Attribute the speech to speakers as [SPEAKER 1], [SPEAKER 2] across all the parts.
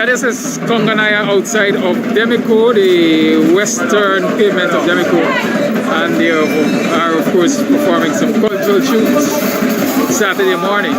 [SPEAKER 1] Yeah, this is Konganaya outside of Demico, the western pavement of Demico. And they are, of course, performing some cultural tunes Saturday morning.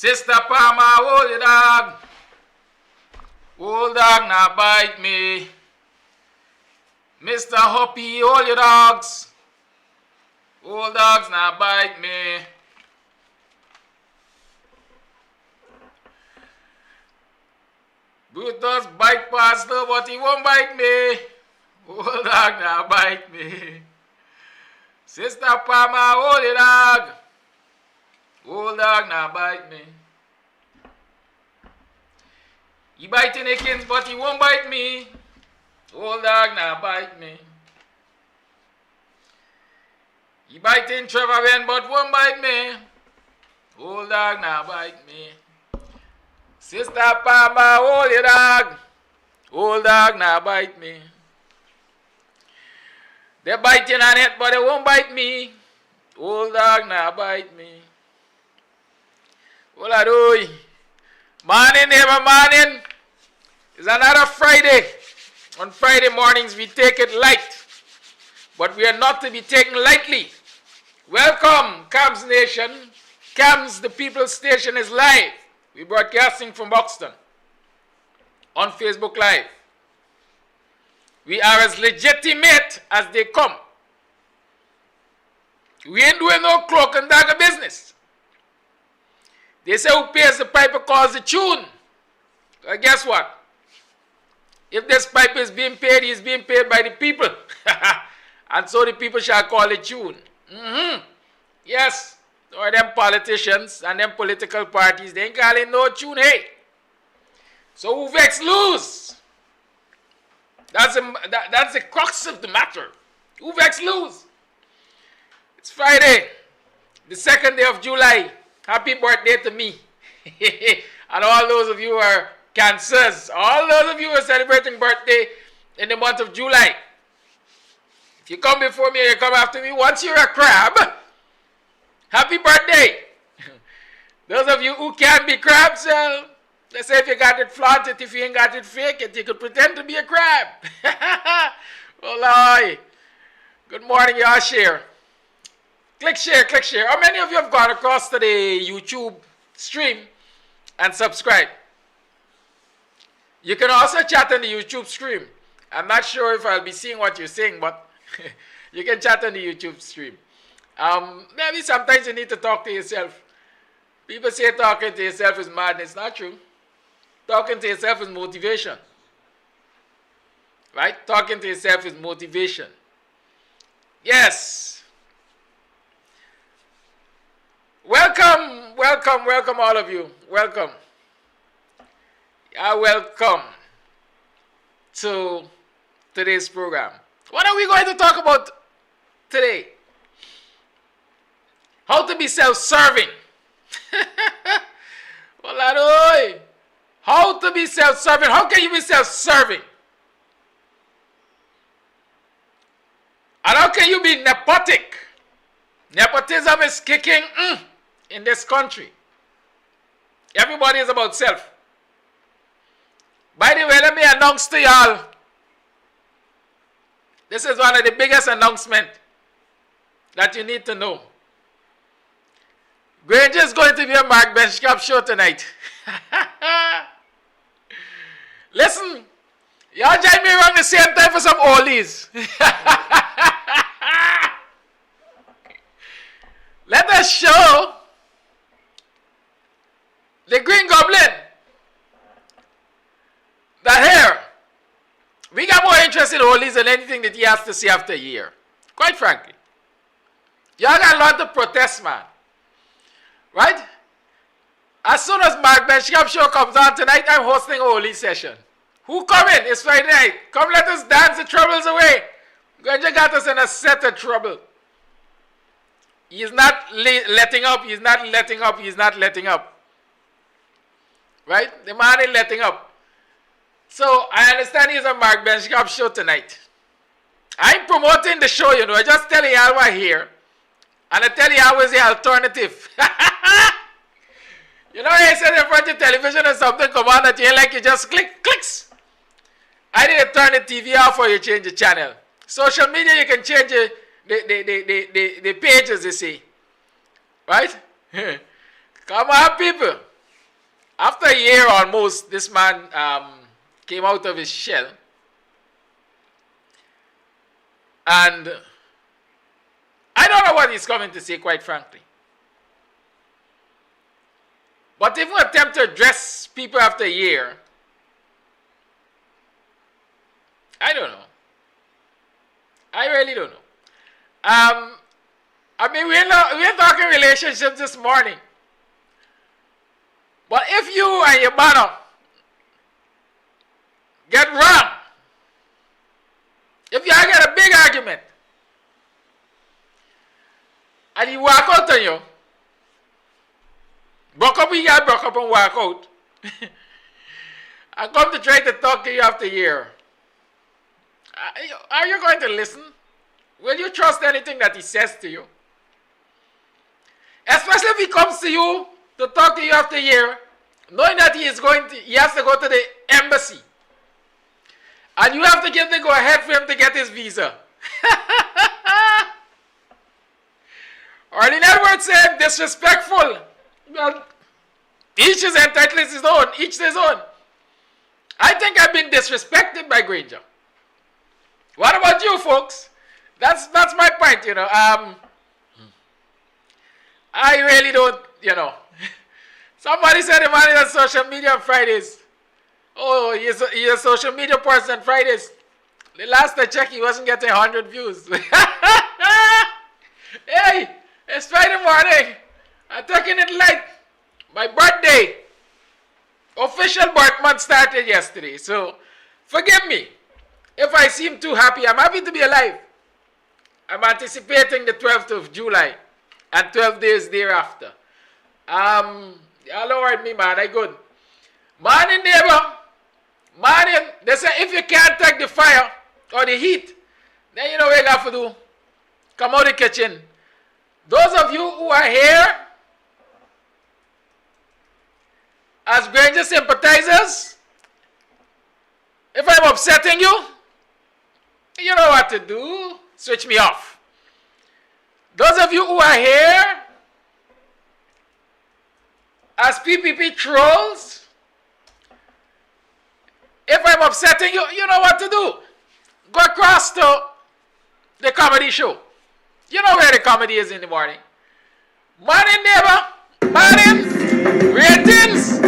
[SPEAKER 1] Sister Palmer, hold your dog. Hold dog, now bite me. Mr. Hoppy, hold your dogs. Hold dogs, now bite me. Brutus bite Pastor, but he won't bite me. Hold dog, now bite me. Sister Palmer, hold your dog. Hold dog, now bite me. He biting Akins, but he won't bite me. Old dog, now bite me. He biting Trevor Ben, but won't bite me. Old dog, now bite me. Sister Palmer, hold your dog. Old dog, now bite me. They're biting on it, but they won't bite me. Old dog, now bite me. What I do? Morning, neighbor, morning. It's another Friday. On Friday mornings, we take it light. But we are not to be taken lightly. Welcome, KAMS Nation. KAMS, the People's Station, is live. We're broadcasting from Buxton on Facebook Live. We are as legitimate as they come. We ain't doing no cloak and dagger business. They say who pays the piper calls the tune. Well, guess what? If this piper is being paid, he is being paid by the people. And so the people shall call it tune. Yes, or them politicians and them political parties, they ain't calling no tune, hey. So who vex lose? That's the crux of the matter. Who vex lose? It's Friday, the 2nd day of July. Happy birthday to me. And all those of you who are Cancers, all those of you who are celebrating birthday in the month of July. If you come before me or you come after me, once you're a crab, happy birthday. Those of you who can't be crabs, let's say if you got it, flaunt it. If you ain't got it, fake it. You could pretend to be a crab. Oh, Lord. Good morning, y'all. Share. Click share, click share. How many of you have gone across to the YouTube stream and subscribe? You can also chat on the YouTube stream. I'm not sure if I'll be seeing what you're saying, but you can chat on the YouTube stream. Maybe sometimes you need to talk to yourself. People say talking to yourself is madness. Not true. Talking to yourself is motivation. Right? Talking to yourself is motivation. Yes. Welcome, welcome, welcome all of you. Welcome. Welcome to today's program. What are we going to talk about today? How to be self-serving. How to be self-serving. How can you be self-serving? And how can you be nepotic? Nepotism is kicking in this country. Everybody is about self. By the way, let me announce to y'all. This is one of the biggest announcements that you need to know. Granger is going to be a Mark Benchcap show tonight. Listen, y'all join me around the same time for some oldies. Let us show the Green Goblin that here, we got more interest in oldies than anything that he has to say after a year. Quite frankly. Y'all got a lot to protest, man. Right? As soon as Mark Benchcap show comes on tonight, I'm hosting a holy session. Who coming? It's Friday night. Come let us dance the troubles away. Granger got us in a set of trouble. He's not letting up. He's not letting up. He's not letting up. Right? The man ain't letting up. So, I understand he's a Mark Benchcap show tonight. I'm promoting the show, you know. I just tell you how I here. And I tell you how is the alternative. You know, I said in front of television or something come on that you ain't like, you just clicks. I didn't turn the TV off or you change the channel. Social media, you can change the pages, you see. Right? Come on, people. After a year almost, this man came out of his shell. And I don't know what he's coming to say, quite frankly. But if we attempt to address people after a year, I don't know. I really don't know. I mean, we're talking relationships this morning. But if you and your mother get wrong, if you get a big argument, and he walk out on you, broke up and walk out, and come to try to talk to you after a year, are you going to listen? Will you trust anything that he says to you? Especially if he comes to you to talk to you after a year, knowing that he has to go to the embassy. And you have to give the go-ahead for him to get his visa. Or in other words, saying disrespectful. Well, each is entitled to his own, each his own. I think I've been disrespected by Granger. What about you folks? That's my point, you know. I really don't, you know. Somebody said the man is on social media on Fridays. Oh, he's a social media person on Fridays. The last I checked, he wasn't getting 100 views. Hey, it's Friday morning. I'm taking it light. My birthday. Official birth month started yesterday. So, forgive me if I seem too happy. I'm happy to be alive. I'm anticipating the 12th of July and 12 days thereafter. Lord me, man, I good. Morning, neighbor. Morning. They say if you can't take the fire or the heat, then you know what you have to do. Come out of the kitchen. Those of you who are here as Granger sympathizers, if I'm upsetting you, you know what to do. Switch me off. Those of you who are here as PPP trolls, if I'm upsetting you, you know what to do. Go across to the comedy show. You know where the comedy is in the morning. Morning, neighbor. Morning. Ratings.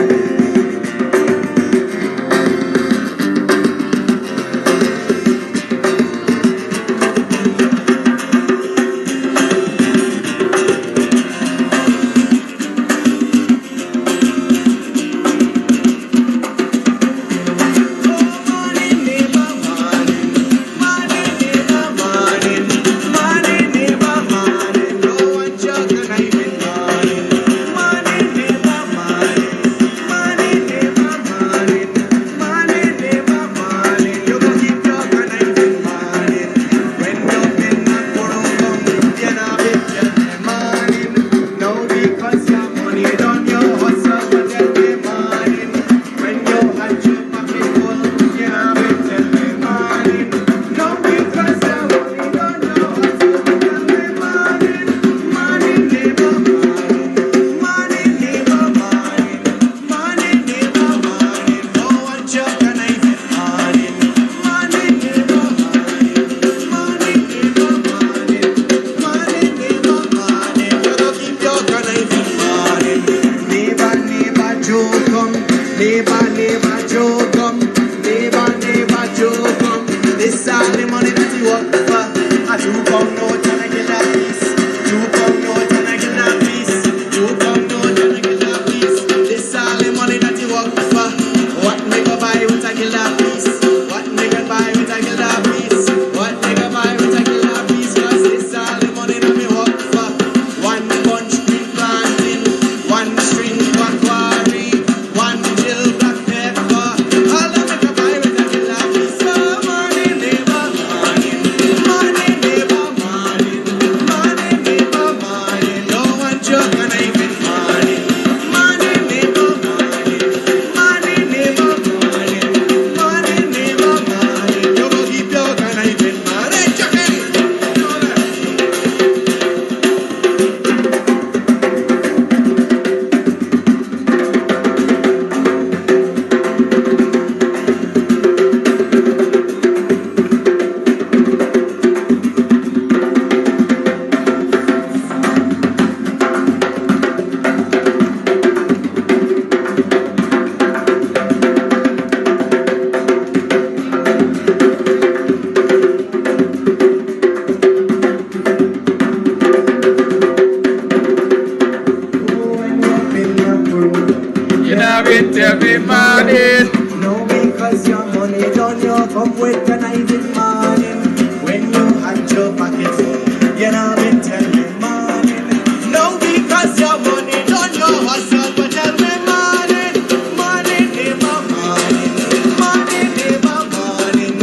[SPEAKER 1] tell me morning.
[SPEAKER 2] No, because your money done, you come with conniving morning. When you had your pocket full, you know me tell me morning. No, because your money done, you hustle, but tell me morning. Morning, never morning. Morning, never morning.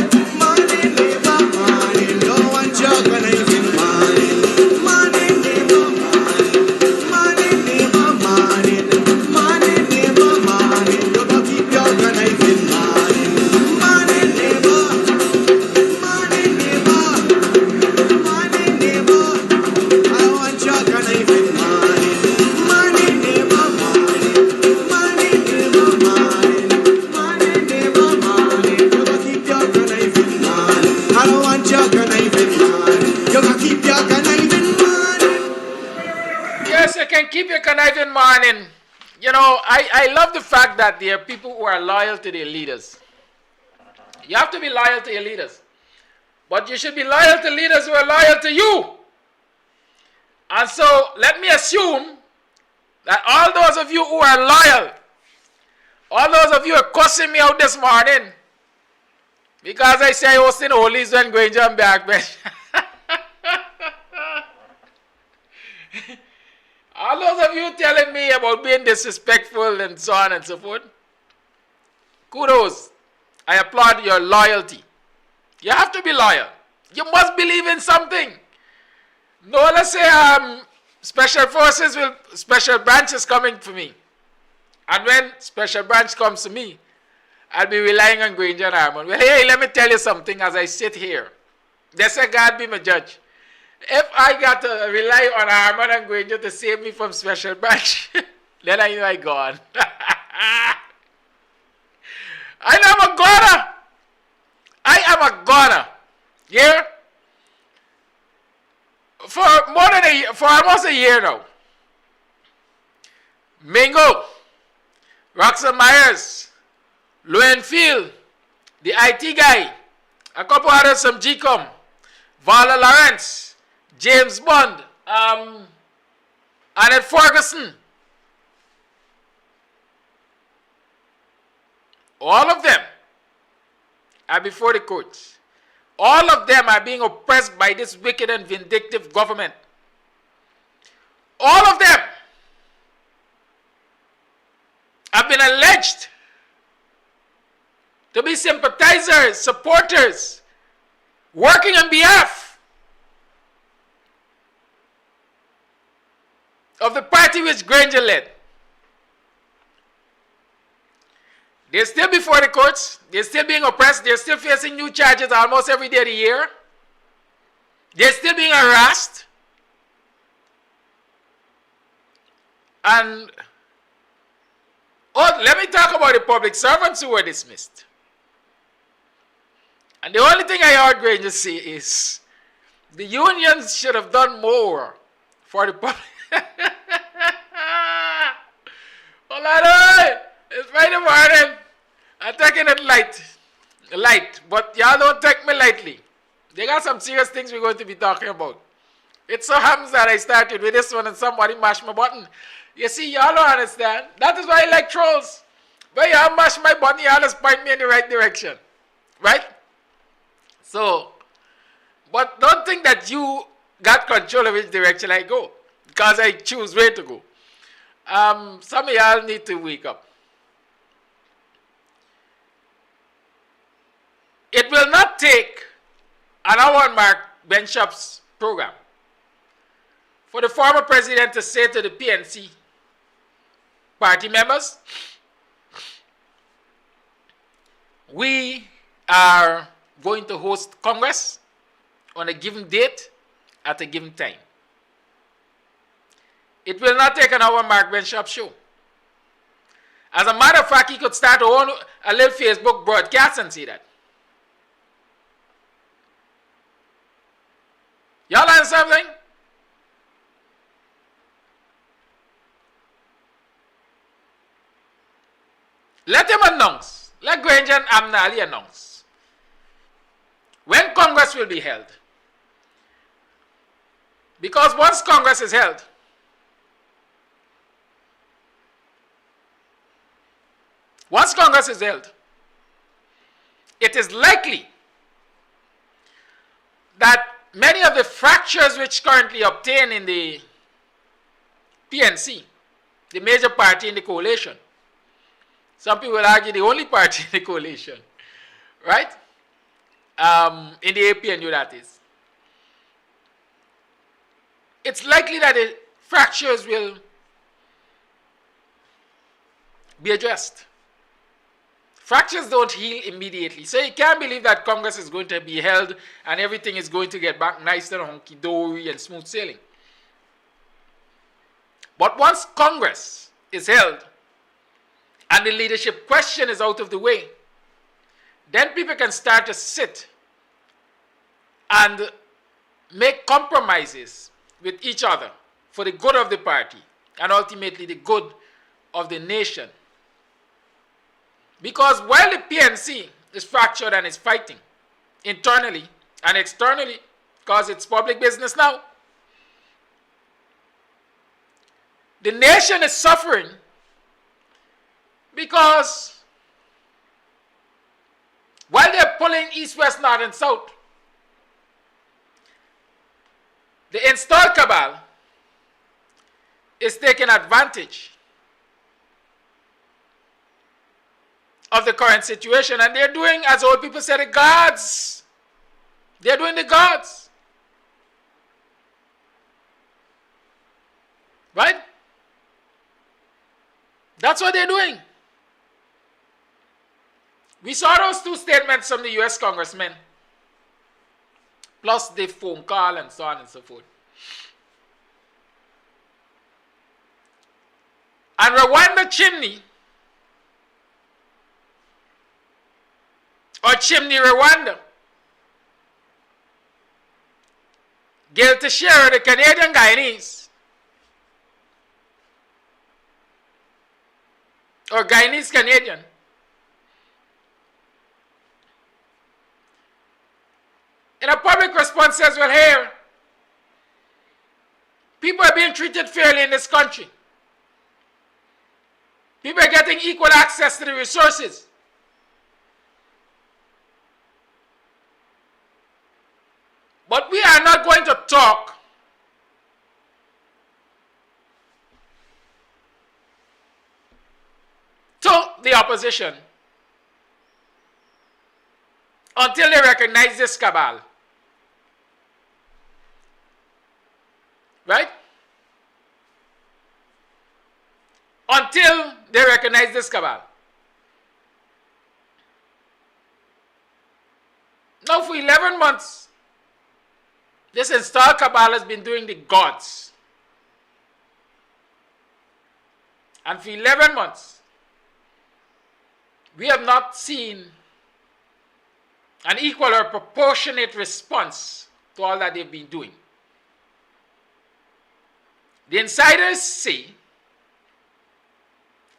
[SPEAKER 2] Morning, never morning. Don't want your conniving morning. Morning, never morning. Morning, never morning. Morning, never morning. You go keep your conniving morning. Morning, never. Morning, never. Morning, never. I want your conniving morning. Morning, never morning. Morning, never morning. Morning, never morning. You go keep your conniving morning. I don't want your conniving morning. You go keep your conniving morning.
[SPEAKER 1] Yes, you can keep your conniving morning. You know, I love the fact that there are people who are loyal to their leaders. You have to be loyal to your leaders. But you should be loyal to leaders who are loyal to you. And so let me assume that all those of you who are loyal, all those of you who are cussing me out this morning, because I say hosting holies when Granger and backbench. All those of you telling me about being disrespectful and so on and so forth, kudos. I applaud your loyalty. You have to be loyal. You must believe in something. No, let's say special forces will, special branch is coming for me. And when special branch comes to me, I'll be relying on Granger and Harmon. Well, hey, let me tell you something as I sit here. They say God be my judge. If I got to rely on Harmon and Granger to save me from special branch, then I know I gone. I am a goner. I am a goner. Yeah? For more than a year, for almost a year now. Mingo, Roxanne Myers, Llewellyn Field, the IT guy, a couple others from GCOM, Vala Lawrence, James Bond, Annette Ferguson. All of them are before the courts. All of them are being oppressed by this wicked and vindictive government. All of them have been alleged to be sympathizers, supporters, working on behalf of the party which Granger led. They're still before the courts. They're still being oppressed. They're still facing new charges almost every day of the year. They're still being harassed. And let me talk about the public servants who were dismissed. And the only thing I heard Granger say is the unions should have done more for the public. Well, it's Friday morning. I'm taking it light, but y'all don't take me lightly. They got some serious things we're going to be talking about. It so happens that I started with this one and somebody mashed my button. You see, y'all don't understand. That is why I like trolls. When y'all mash my button, y'all just point me in the right direction. Right? So, but don't think that you got control of which direction I go. Because I choose where to go. Some of y'all need to wake up. It will not take an hour on Mark Benchup's program for the former president to say to the PNC party members, we are going to host Congress on a given date at a given time. It will not take an hour Mark Benchup show. As a matter of fact, he could start a little Facebook broadcast and see that. Y'all learn something? Let him announce. Let Granger and Amnali announce when Congress will be held. Because once Congress is held, Once Congress is held, it is likely that many of the fractures which currently obtain in the PNC, the major party in the coalition, some people will argue the only party in the coalition, right? In the APNU, that is. It's likely that the fractures will be addressed. Fractures don't heal immediately. So you can't believe that Congress is going to be held and everything is going to get back nice and hunky-dory and smooth sailing. But once Congress is held and the leadership question is out of the way, then people can start to sit and make compromises with each other for the good of the party and ultimately the good of the nation. Because while the PNC is fractured and is fighting internally and externally, because it's public business now, the nation is suffering because while they're pulling east, west, north, and south, the installed cabal is taking advantage of the current situation, and they're doing, as old people say, the gods. They're doing the gods. Right? That's what they're doing. We saw those two statements from the US congressmen, plus the phone call and so on and so forth. And Rwanda chimney, or chimney Rwanda, gave to share the Canadian Guyanese, or Guyanese Canadian, in a public response says, well, here, people are being treated fairly in this country. People are getting equal access to the resources. But we are not going to talk to the opposition until they recognize this cabal. Right? Until they recognize this cabal. Now for 11 months, this installed cabal has been doing the gods. And for 11 months, we have not seen an equal or proportionate response to all that they've been doing. The insiders say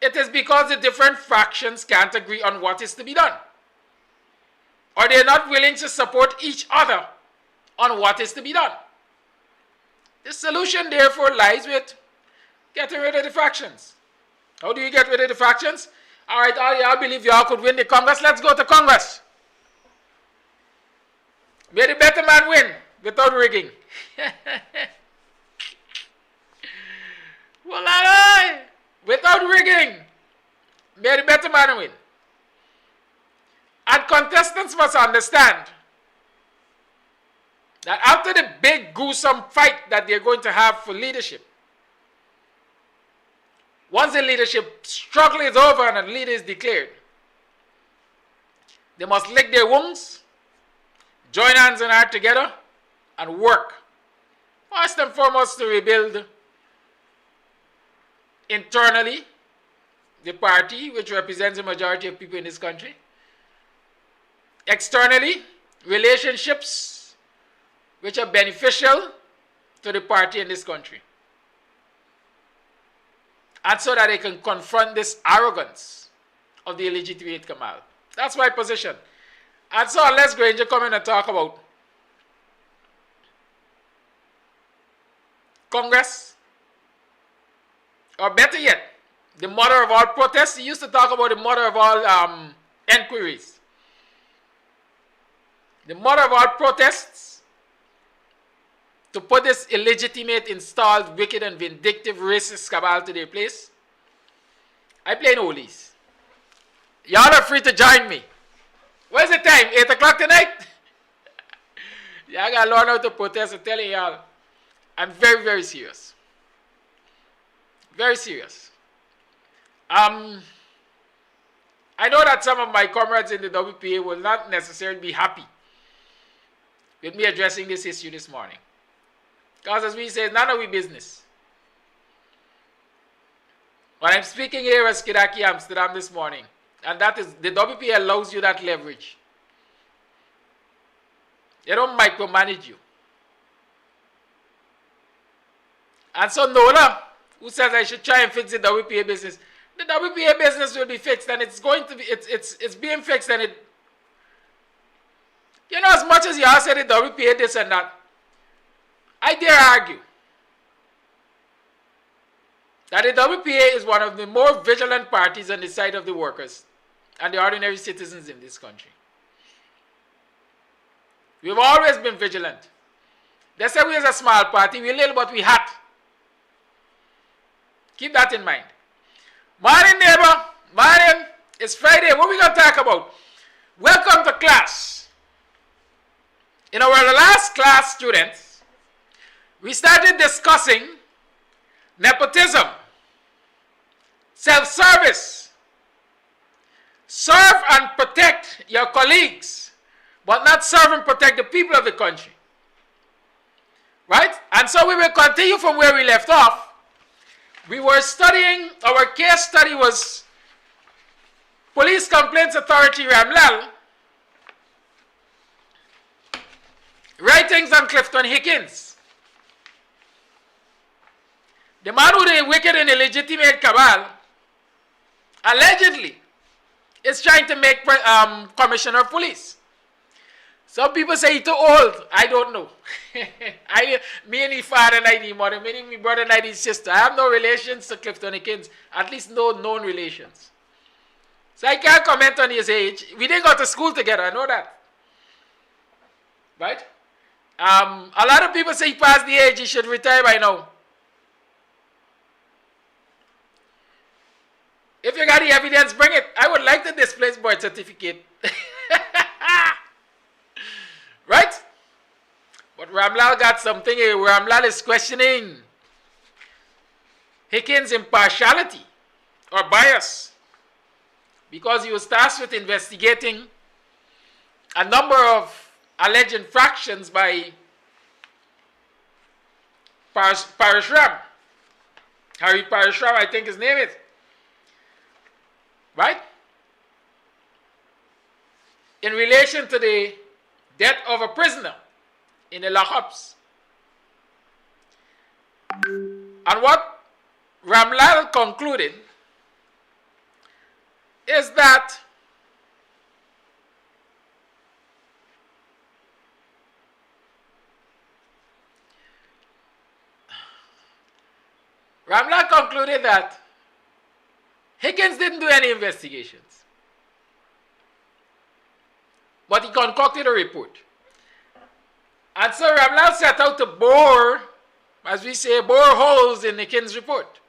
[SPEAKER 1] it is because the different factions can't agree on what is to be done, or they're not willing to support each other on what is to be done. The solution, therefore, lies with getting rid of the factions. How do you get rid of the factions? All right, all y'all believe y'all could win the Congress. Let's go to Congress. May the better man win without rigging. Well, aye, without rigging, may the better man win. And contestants must understand that after the big gruesome fight that they're going to have for leadership, once the leadership struggle is over and a leader is declared, they must lick their wounds, join hands and heart together, and work. First and foremost, to rebuild internally the party, which represents the majority of people in this country. Externally, relationships which are beneficial to the party in this country. And so that they can confront this arrogance of the illegitimate cabal. That's my position. And so unless Granger come in and talk about Congress, or better yet, the mother of all protests. He used to talk about the mother of all enquiries. The mother of all protests, to put this illegitimate, installed, wicked, and vindictive racist cabal to their place. I play no oldies. Y'all are free to join me. What's the time? 8 o'clock tonight? Y'all gotta learn how to protest. I'm telling y'all, I'm very, very serious. Very serious. I know that some of my comrades in the WPA will not necessarily be happy with me addressing this issue this morning. Because as we say, none of we business. When I'm speaking here at Skidaki, Amsterdam this morning, and that is, the WPA allows you that leverage. They don't micromanage you. And so Nola, who says I should try and fix the WPA business, the WPA business will be fixed, and it's going to be, it's being fixed, and it, you know, as much as you all said the WPA this and that, I dare argue that the WPA is one of the more vigilant parties on the side of the workers and the ordinary citizens in this country. We've always been vigilant. They say we're a small party, we're little but we hot. Keep that in mind. Morning, neighbor. Morning. It's Friday. What are we going to talk about? Welcome to class. In our last class, students, we started discussing nepotism, self-service, serve and protect your colleagues, but not serve and protect the people of the country. Right? And so we will continue from where we left off. We were studying, our case study was Police Complaints Authority Ramlal, writings on Clifton Hickins. The man who the wicked and illegitimate cabal allegedly is trying to make commissioner of police. Some people say he's too old. I don't know. Me and his father and I, his mother, me and my brother and I, his sister. I have no relations to Clifton Hickins, at least no known relations. So I can't comment on his age. We didn't go to school together, I know that. Right? A lot of people say he passed the age, he should retire by now. If you got the evidence, bring it. I would like to display his birth certificate. Right? But Ramlal got something here. Ramlal is questioning Hickins' impartiality or bias because he was tasked with investigating a number of alleged infractions by Parashram. Harry Parashram, I think his name is. Right? In relation to the death of a prisoner in the lockups. And what Ramlal concluded is that Hickins didn't do any investigations. But he concocted a report. And so Ramlal set out to bore, as we say, bore holes in Hickins' report.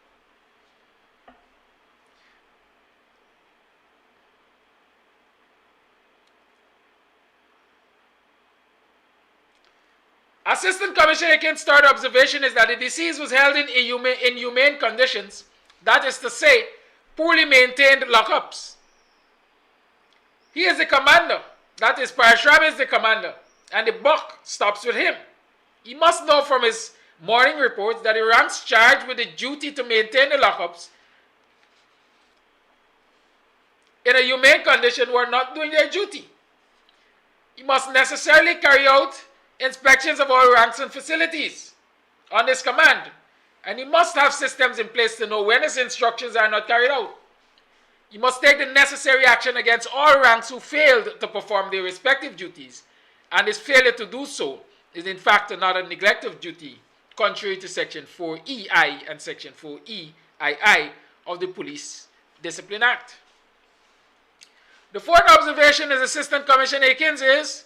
[SPEAKER 1] Assistant Commissioner Hickins' third observation is that the deceased was held in inhumane conditions, that is to say, poorly maintained lockups. He is the commander. That is, Parashram is the commander, and the buck stops with him. He must know from his morning reports that the ranks charged with the duty to maintain the lockups in a humane condition were not doing their duty. He must necessarily carry out inspections of all ranks and facilities on his command, and he must have systems in place to know when his instructions are not carried out. He must take the necessary action against all ranks who failed to perform their respective duties, and his failure to do so is in fact another neglect of duty, contrary to Section 4EI and Section 4EII of the Police Discipline Act. The fourth observation as Assistant Commissioner Akins is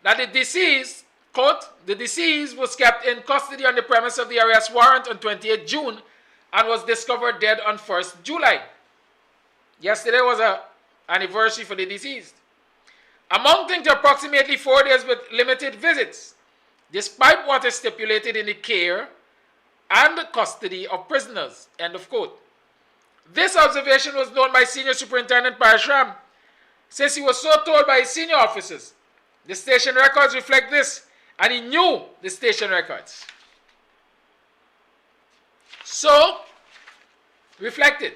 [SPEAKER 1] that the deceased, quote, the deceased was kept in custody on the premise of the arrest warrant on 28 June and was discovered dead on 1st July. Yesterday was an anniversary for the deceased, amounting to approximately 4 days with limited visits, despite what is stipulated in the care and the custody of prisoners, end of quote. This observation was known by Senior Superintendent Parashram, since he was so told by his senior officers. The station records reflect this, and he knew the station records. So, reflected.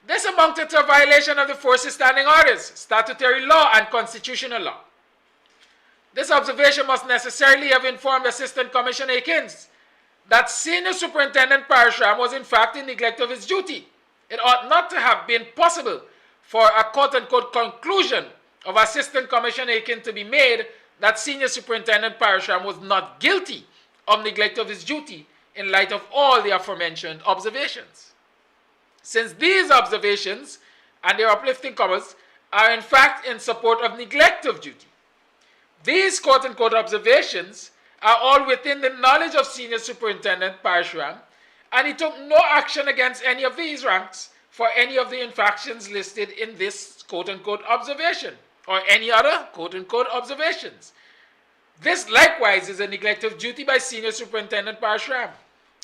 [SPEAKER 1] This amounted to a violation of the Forces Standing Orders, statutory law, and constitutional law. This observation must necessarily have informed Assistant Commissioner Akins that Senior Superintendent Parashram was in fact in neglect of his duty. It ought not to have been possible for a quote-unquote conclusion of Assistant Commissioner Akins to be made that Senior Superintendent Parashram was not guilty of neglect of his duty in light of all the aforementioned observations. Since these observations and their uplifting comments are in fact in support of neglect of duty, these quote-unquote observations are all within the knowledge of Senior Superintendent Parashram, and he took no action against any of these ranks for any of the infractions listed in this quote-unquote observation or any other quote-unquote observations. This likewise is a neglect of duty by Senior Superintendent Parashram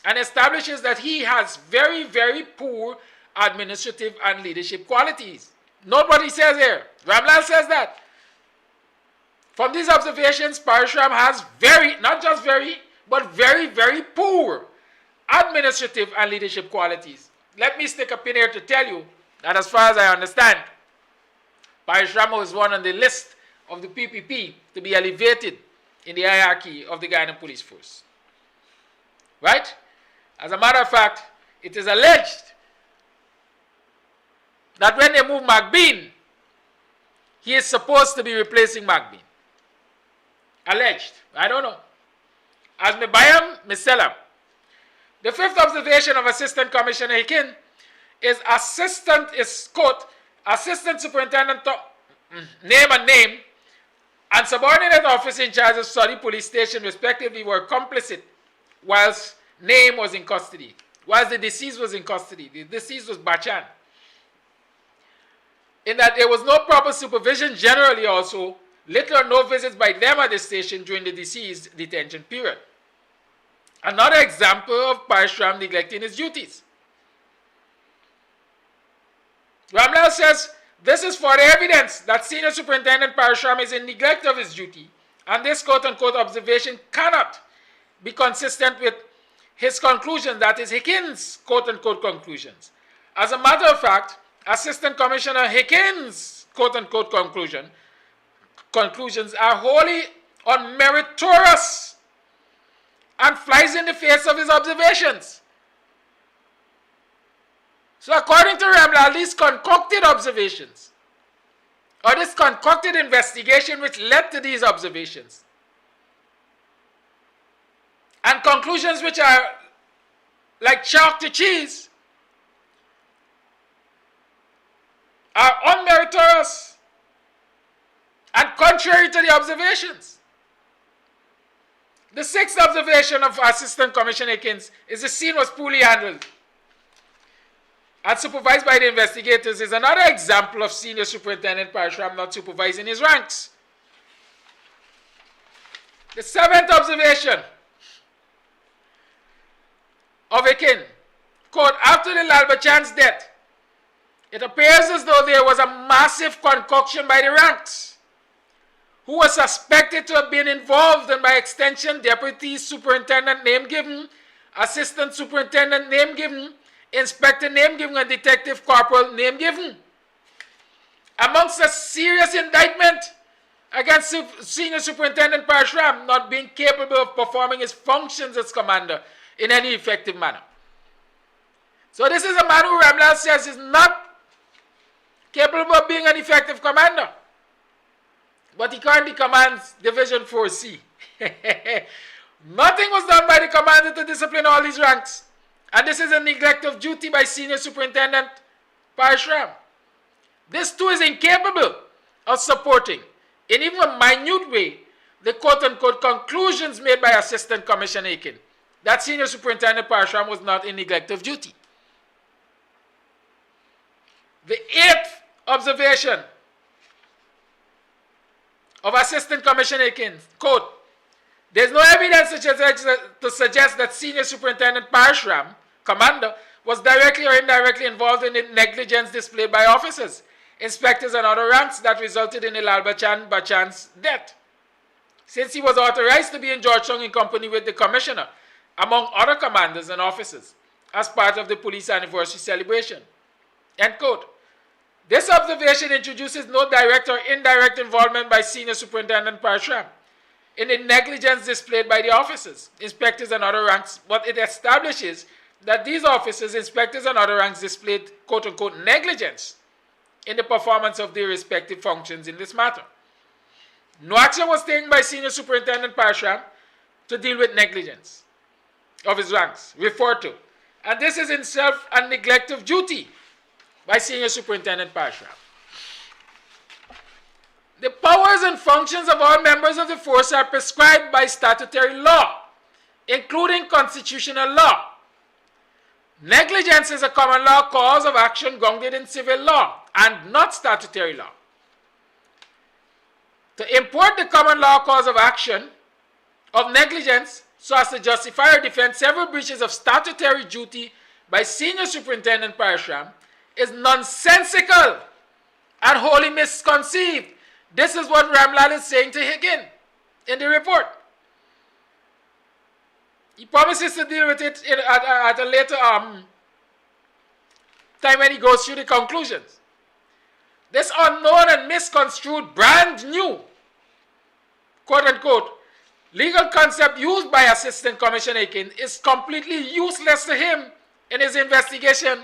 [SPEAKER 1] and establishes that he has very, very poor administrative and leadership qualities. Note what he says here. Ramlal says that. From these observations, Parashram has not just very, but very, very poor administrative and leadership qualities. Let me stick a pin here to tell you that as far as I understand, Parashram was one on the list of the PPP to be elevated in the hierarchy of the Guyana Police Force. Right? As a matter of fact, it is alleged that when they move McBean, he is supposed to be replacing McBean. Alleged. I don't know. As me buy him, me sell him. The fifth observation of Assistant Commissioner Hikin is quote, Assistant Superintendent name and subordinate officer in charge of Saudi Police Station respectively were complicit whilst name was in custody. Whilst the deceased was in custody. The deceased was Bachan. In that there was no proper supervision generally also, little or no visits by them at the station during the deceased detention period. Another example of Parashram neglecting his duties. Ramlal says, this is for the evidence that Senior Superintendent Parashram is in neglect of his duty, and this quote-unquote observation cannot be consistent with his conclusion, that is Hickins' quote-unquote conclusions. As a matter of fact, Assistant Commissioner Hickins' quote-unquote conclusions are wholly unmeritorious and flies in the face of his observations. So according to Ramlal, these concocted observations, or this concocted investigation which led to these observations, and conclusions which are like chalk to cheese, are unmeritorious and contrary to the observations. The sixth observation of Assistant Commissioner Akins is the scene was poorly handled and supervised by the investigators is another example of Senior Superintendent Parashram not supervising his ranks. The seventh observation of Akin, quote, after the Lalbachan's death, it appears as though there was a massive concoction by the ranks, who was suspected to have been involved and by extension Deputy Superintendent name given, Assistant Superintendent name given, Inspector name given, and Detective Corporal name given. Amongst a serious indictment against Senior Superintendent Parashram not being capable of performing his functions as commander in any effective manner. So this is a man who Ramlal says is not capable of being an effective commander. But he currently commands Division 4C. Nothing was done by the commander to discipline all these ranks. And this is a neglect of duty by Senior Superintendent Parashram. This too is incapable of supporting, in even a minute way, the quote-unquote conclusions made by Assistant Commissioner Aiken that Senior Superintendent Parashram was not in neglect of duty. The eighth observation of Assistant Commissioner Aiken, quote, there is no evidence to suggest that Senior Superintendent Parashram, Commander, was directly or indirectly involved in the negligence displayed by officers, inspectors and other ranks that resulted in Ilal Bachan's death, since he was authorized to be in Georgetown in company with the Commissioner, among other commanders and officers, as part of the police anniversary celebration. End quote. This observation introduces no direct or indirect involvement by Senior Superintendent Parashram in the negligence displayed by the officers, inspectors and other ranks, but it establishes that these officers, inspectors and other ranks displayed quote-unquote negligence in the performance of their respective functions in this matter. No action was taken by Senior Superintendent Parashram to deal with negligence of his ranks, referred to. And this is in itself a neglect of duty by Senior Superintendent Parashram. The powers and functions of all members of the force are prescribed by statutory law, including constitutional law. Negligence is a common law cause of action grounded in civil law and not statutory law. To import the common law cause of action of negligence so as to justify or defend several breaches of statutory duty by Senior Superintendent Parashram is nonsensical and wholly misconceived. This is what Ramlal is saying to Higgin in the report. He promises to deal with it at a later time when he goes through the conclusions. This unknown and misconstrued, brand new, quote-unquote, legal concept used by Assistant Commissioner Aiken is completely useless to him in his investigation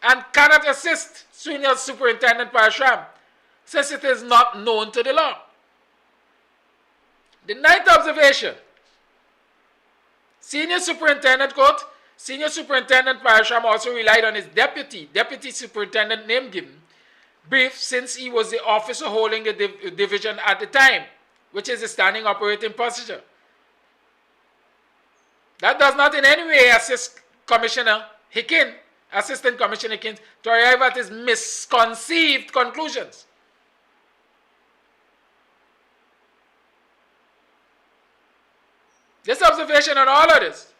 [SPEAKER 1] and cannot assist Senior Superintendent Parashram since it is not known to the law. The ninth observation, Senior Superintendent, quote, Senior Superintendent Parashram also relied on his deputy superintendent name given brief since he was the officer holding the division at the time, which is a standing operating procedure. That does not in any way assist Commissioner Higgin, Assistant Commissioner Higgins, to arrive at his misconceived conclusions. This observation and all others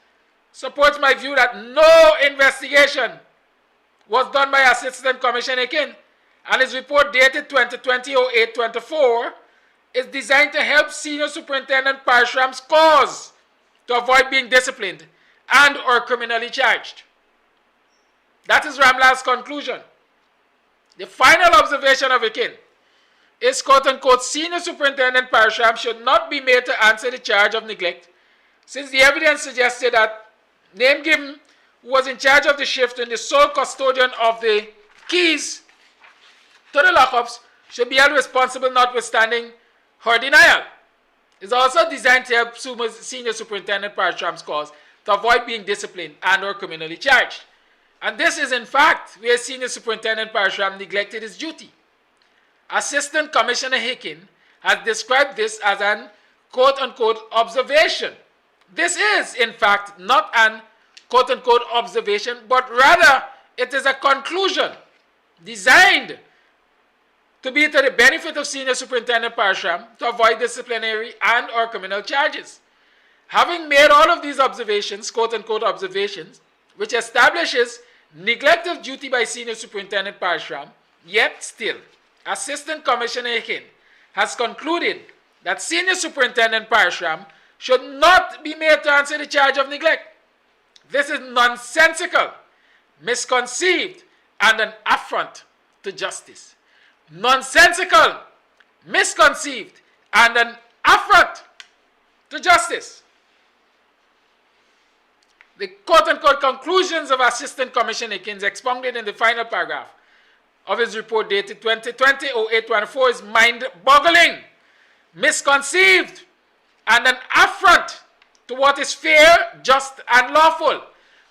[SPEAKER 1] supports my view that no investigation was done by Assistant Commissioner Higgins, and his report dated 2020-08-24 is designed to help Senior Superintendent Parashram's cause to avoid being disciplined and or criminally charged. That is Ramlal's conclusion. The final observation of Higgin is, quote-unquote, Senior Superintendent Parashram should not be made to answer the charge of neglect, since the evidence suggested that name given, who was in charge of the shift and the sole custodian of the keys to the lockups, should be held responsible notwithstanding her denial. It's also designed to help Senior Superintendent Parashram's cause to avoid being disciplined and or criminally charged. And this is in fact where Senior Superintendent Parashram neglected his duty. Assistant Commissioner Higgin has described this as an quote-unquote observation. This is in fact not an quote-unquote observation, but rather it is a conclusion designed to be to the benefit of Senior Superintendent Parashram to avoid disciplinary and or criminal charges. Having made all of these observations, quote-unquote observations, which establishes neglect of duty by Senior Superintendent Parashram, yet still, Assistant Commissioner Higgin has concluded that Senior Superintendent Parashram should not be made to answer the charge of neglect. This is nonsensical, misconceived, and an affront to justice. Nonsensical, misconceived, and an affront to justice. The quote-unquote conclusions of Assistant Commissioner Higgins expounded in the final paragraph of his report dated 2020-08-24 is mind-boggling, misconceived, and an affront to what is fair, just, and lawful,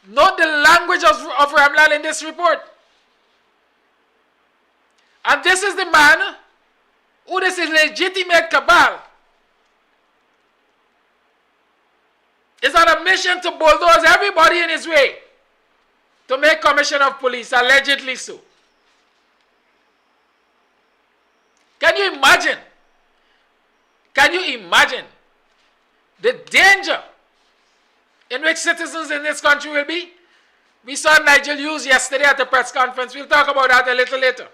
[SPEAKER 1] Note the language of Ramlal in this report. And this is the man who this is legitimate cabal is on a mission to bulldoze everybody in his way to make commissioner of police, allegedly so. Can you imagine? Can you imagine the danger in which citizens in this country will be? We saw Nigel Hughes yesterday at the press conference. We'll talk about that a little later.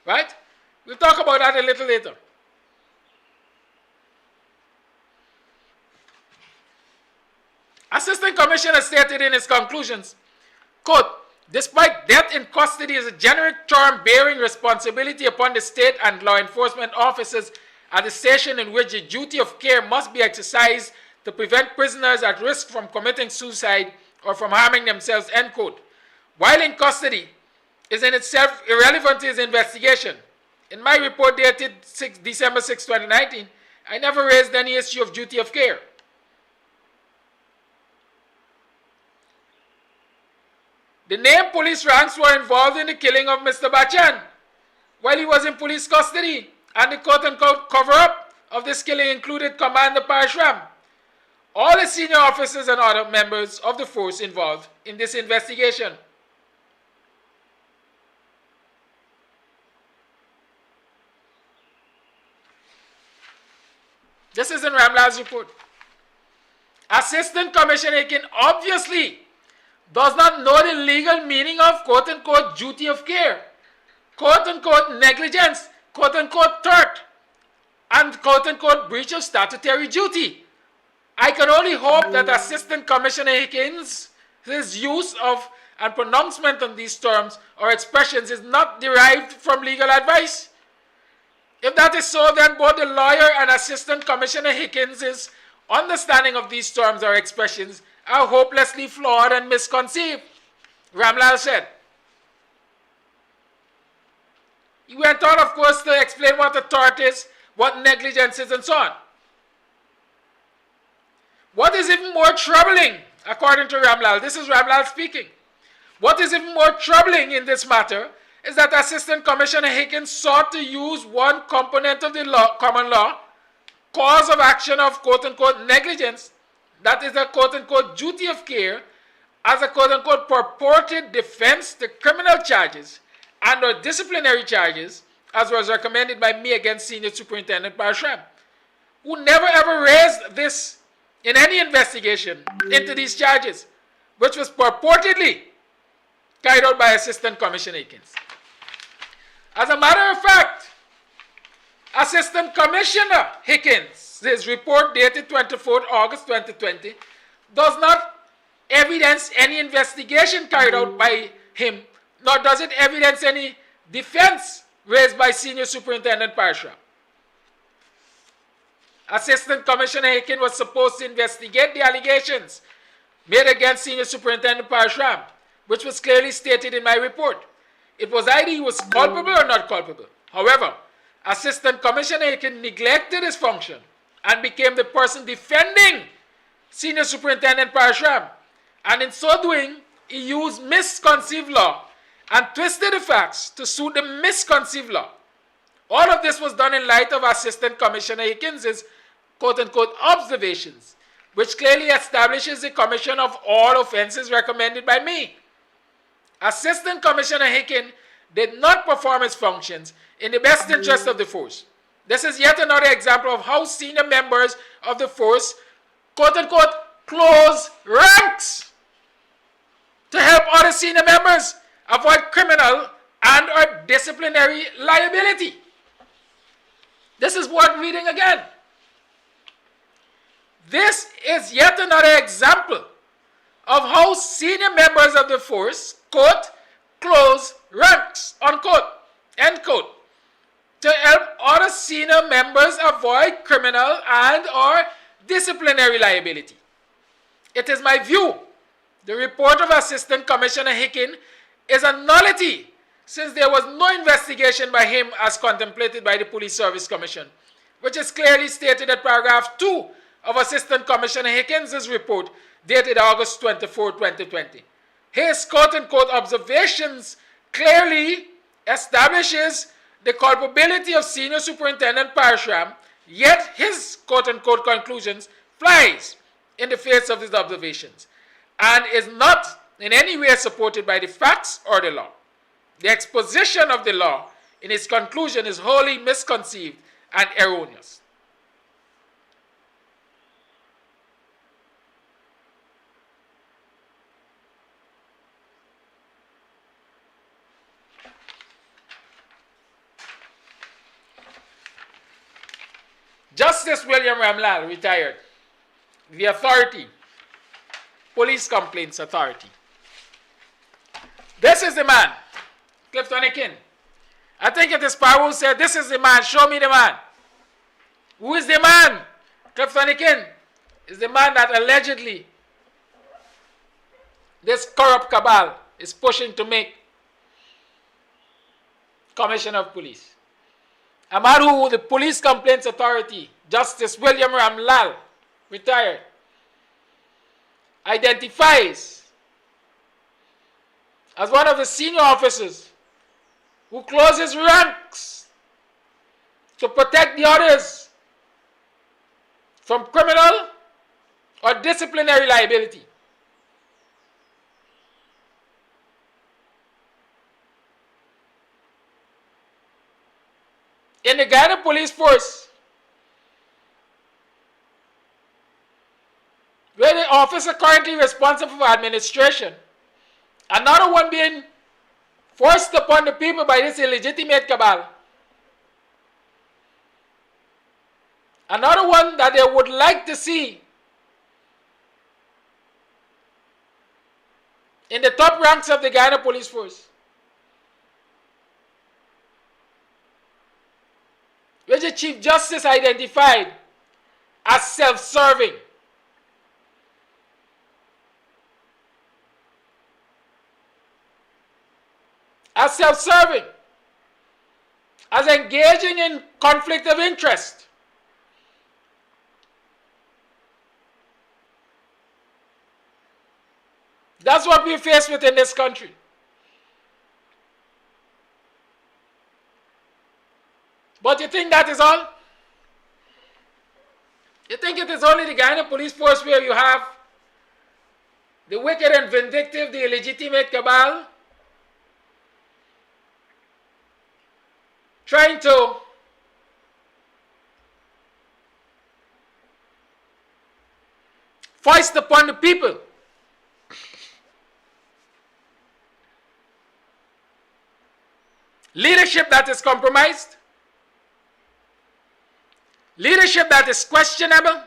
[SPEAKER 1] Right? We'll talk about that a little later. Assistant Commissioner stated in his conclusions, quote, despite death in custody is a generic term bearing responsibility upon the state and law enforcement officers at the station in which the duty of care must be exercised to prevent prisoners at risk from committing suicide or from harming themselves, end quote. While in custody is in itself irrelevant to his investigation. In my report dated December 6, 2019, I never raised any issue of duty of care. The named police ranks were involved in the killing of Mr. Bachan while he was in police custody, and the quote-unquote cover-up of this killing included Commander Parashram. All the senior officers and other members of the force involved in this investigation. This is in Ramlal's report. Assistant Commissioner Aiken obviously does not know the legal meaning of quote-unquote duty of care, quote-unquote negligence, quote-unquote theft, and quote-unquote breach of statutory duty. I can only hope that Assistant Commissioner Hickens, his use of and pronouncement on these terms or expressions is not derived from legal advice. If that is so, then both the lawyer and Assistant Commissioner Hickens' understanding of these terms or expressions are hopelessly flawed and misconceived, Ramlal said. He went on, of course, to explain what a tort is, what negligence is, and so on. What is even more troubling, according to Ramlal, this is Ramlal speaking, what is even more troubling in this matter is that Assistant Commissioner Hickens sought to use one component of the law, common law, cause of action of quote-unquote negligence, that is a quote-unquote duty of care, as a quote-unquote purported defense to criminal charges and or disciplinary charges, as was recommended by me against Senior Superintendent Parashram, who never ever raised this in any investigation into these charges, which was purportedly carried out by Assistant Commissioner Hickens. As a matter of fact, Assistant Commissioner Hickens, his report dated 24th August 2020, does not evidence any investigation carried out by him, nor does it evidence any defense raised by Senior Superintendent Parashram. Assistant Commissioner Hickens was supposed to investigate the allegations made against Senior Superintendent Parashram, which was clearly stated in my report. It was either he was culpable or not culpable. However, Assistant Commissioner Hickens neglected his function and became the person defending Senior Superintendent Parashram. And in so doing, he used misconceived law and twisted the facts to suit the misconceived law. All of this was done in light of Assistant Commissioner Hickens' quote-unquote observations, which clearly establishes the commission of all offenses recommended by me. Assistant Commissioner Hickens did not perform his functions in the best interest of the force. This is yet another example of how senior members of the force, quote-unquote, close ranks to help other senior members avoid criminal and or disciplinary liability. This is worth reading again. This is yet another example of how senior members of the force, quote, close ranks, unquote, end quote, to help other senior members avoid criminal and or disciplinary liability. It is my view the report of Assistant Commissioner Hickens is a nullity since there was no investigation by him as contemplated by the Police Service Commission which is clearly stated at paragraph 2 of Assistant Commissioner Hickens' report dated August 24, 2020. His quote-unquote observations clearly establishes the culpability of Senior Superintendent Parashram, yet his quote-unquote conclusions flies in the face of his observations and is not in any way supported by the facts or the law. The exposition of the law in its conclusion is wholly misconceived and erroneous. Justice William Ramlal, retired, the authority, Police Complaints Authority. This is the man, Clifton Akin. I think it is Paul who said, this is the man, show me the man. Who is the man? Clifton Akin is the man that allegedly this corrupt cabal is pushing to make Commissioner of Police. A man who the Police Complaints Authority, Justice William Ramlal, retired, identifies as one of the senior officers who closes ranks to protect the others from criminal or disciplinary liability. In the Guyana Police Force, where the officer currently responsible for administration, another one being forced upon the people by this illegitimate cabal, another one that they would like to see in the top ranks of the Guyana Police Force, which the Chief Justice identified as self-serving. As self-serving, as engaging in conflict of interest. That's what we're faced with in this country. But you think that is all? You think it is only the Guyana Police Force where you have the wicked and vindictive, the illegitimate cabal trying to foist upon the people leadership that is compromised, leadership that is questionable,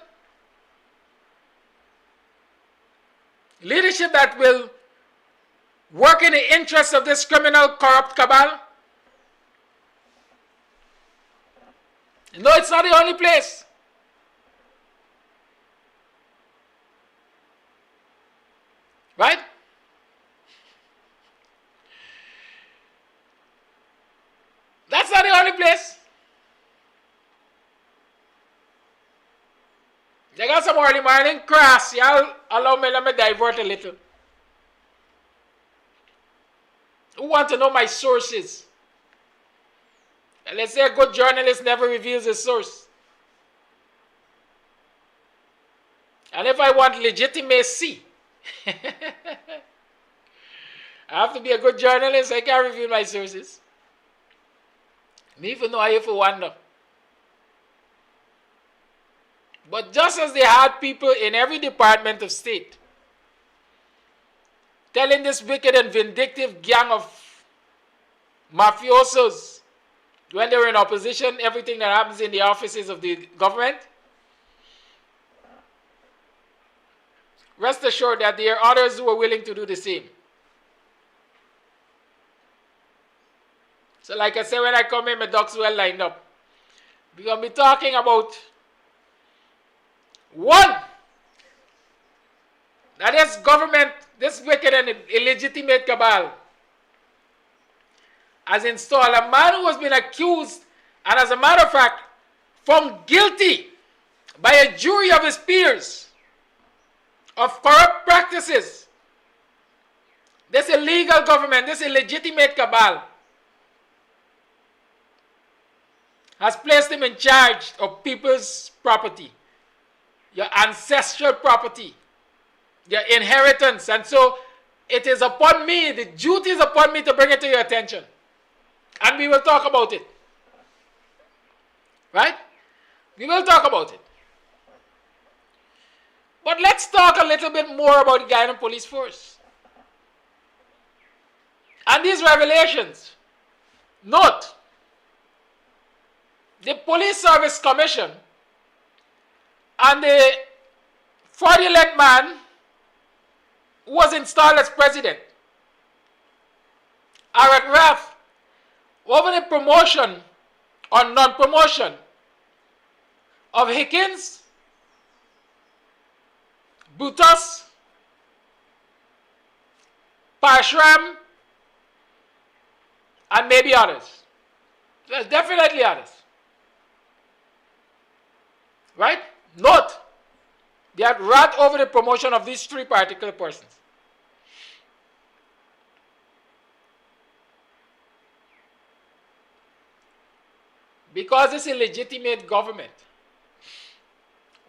[SPEAKER 1] leadership that will work in the interests of this criminal, corrupt cabal? No, it's not the only place. Right? That's not the only place. They got some early morning crass. Y'all allow me, let me divert a little. Who want to know my sources? And let's say a good journalist never reveals his source. And if I want legitimacy, I have to be a good journalist. I can't reveal my sources. Me even know I have to wonder. But just as they had people in every department of state telling this wicked and vindictive gang of mafiosos when they were in opposition, everything that happens in the offices of the government, rest assured that there are others who are willing to do the same. So like I said, when I come in, my ducks well lined up. We're going to be talking about one, that this government, this wicked and illegitimate cabal, has installed a man who has been accused and, as a matter of fact, found guilty by a jury of his peers of corrupt practices, this illegal government, this illegitimate cabal, has placed him in charge of people's property, your ancestral property, your inheritance. And so it is upon me, the duty is upon me to bring it to your attention. And we will talk about it. Right? We will talk about it. But let's talk a little bit more about the Guyana Police Force. And these revelations. Note, the Police Service Commission and the fraudulent man who was installed as president are at wrath over the promotion or non-promotion of Hickins, Butas, Parshram, and maybe others. There's definitely others. Right? Note, they are right over the promotion of these three particular persons. Because this illegitimate government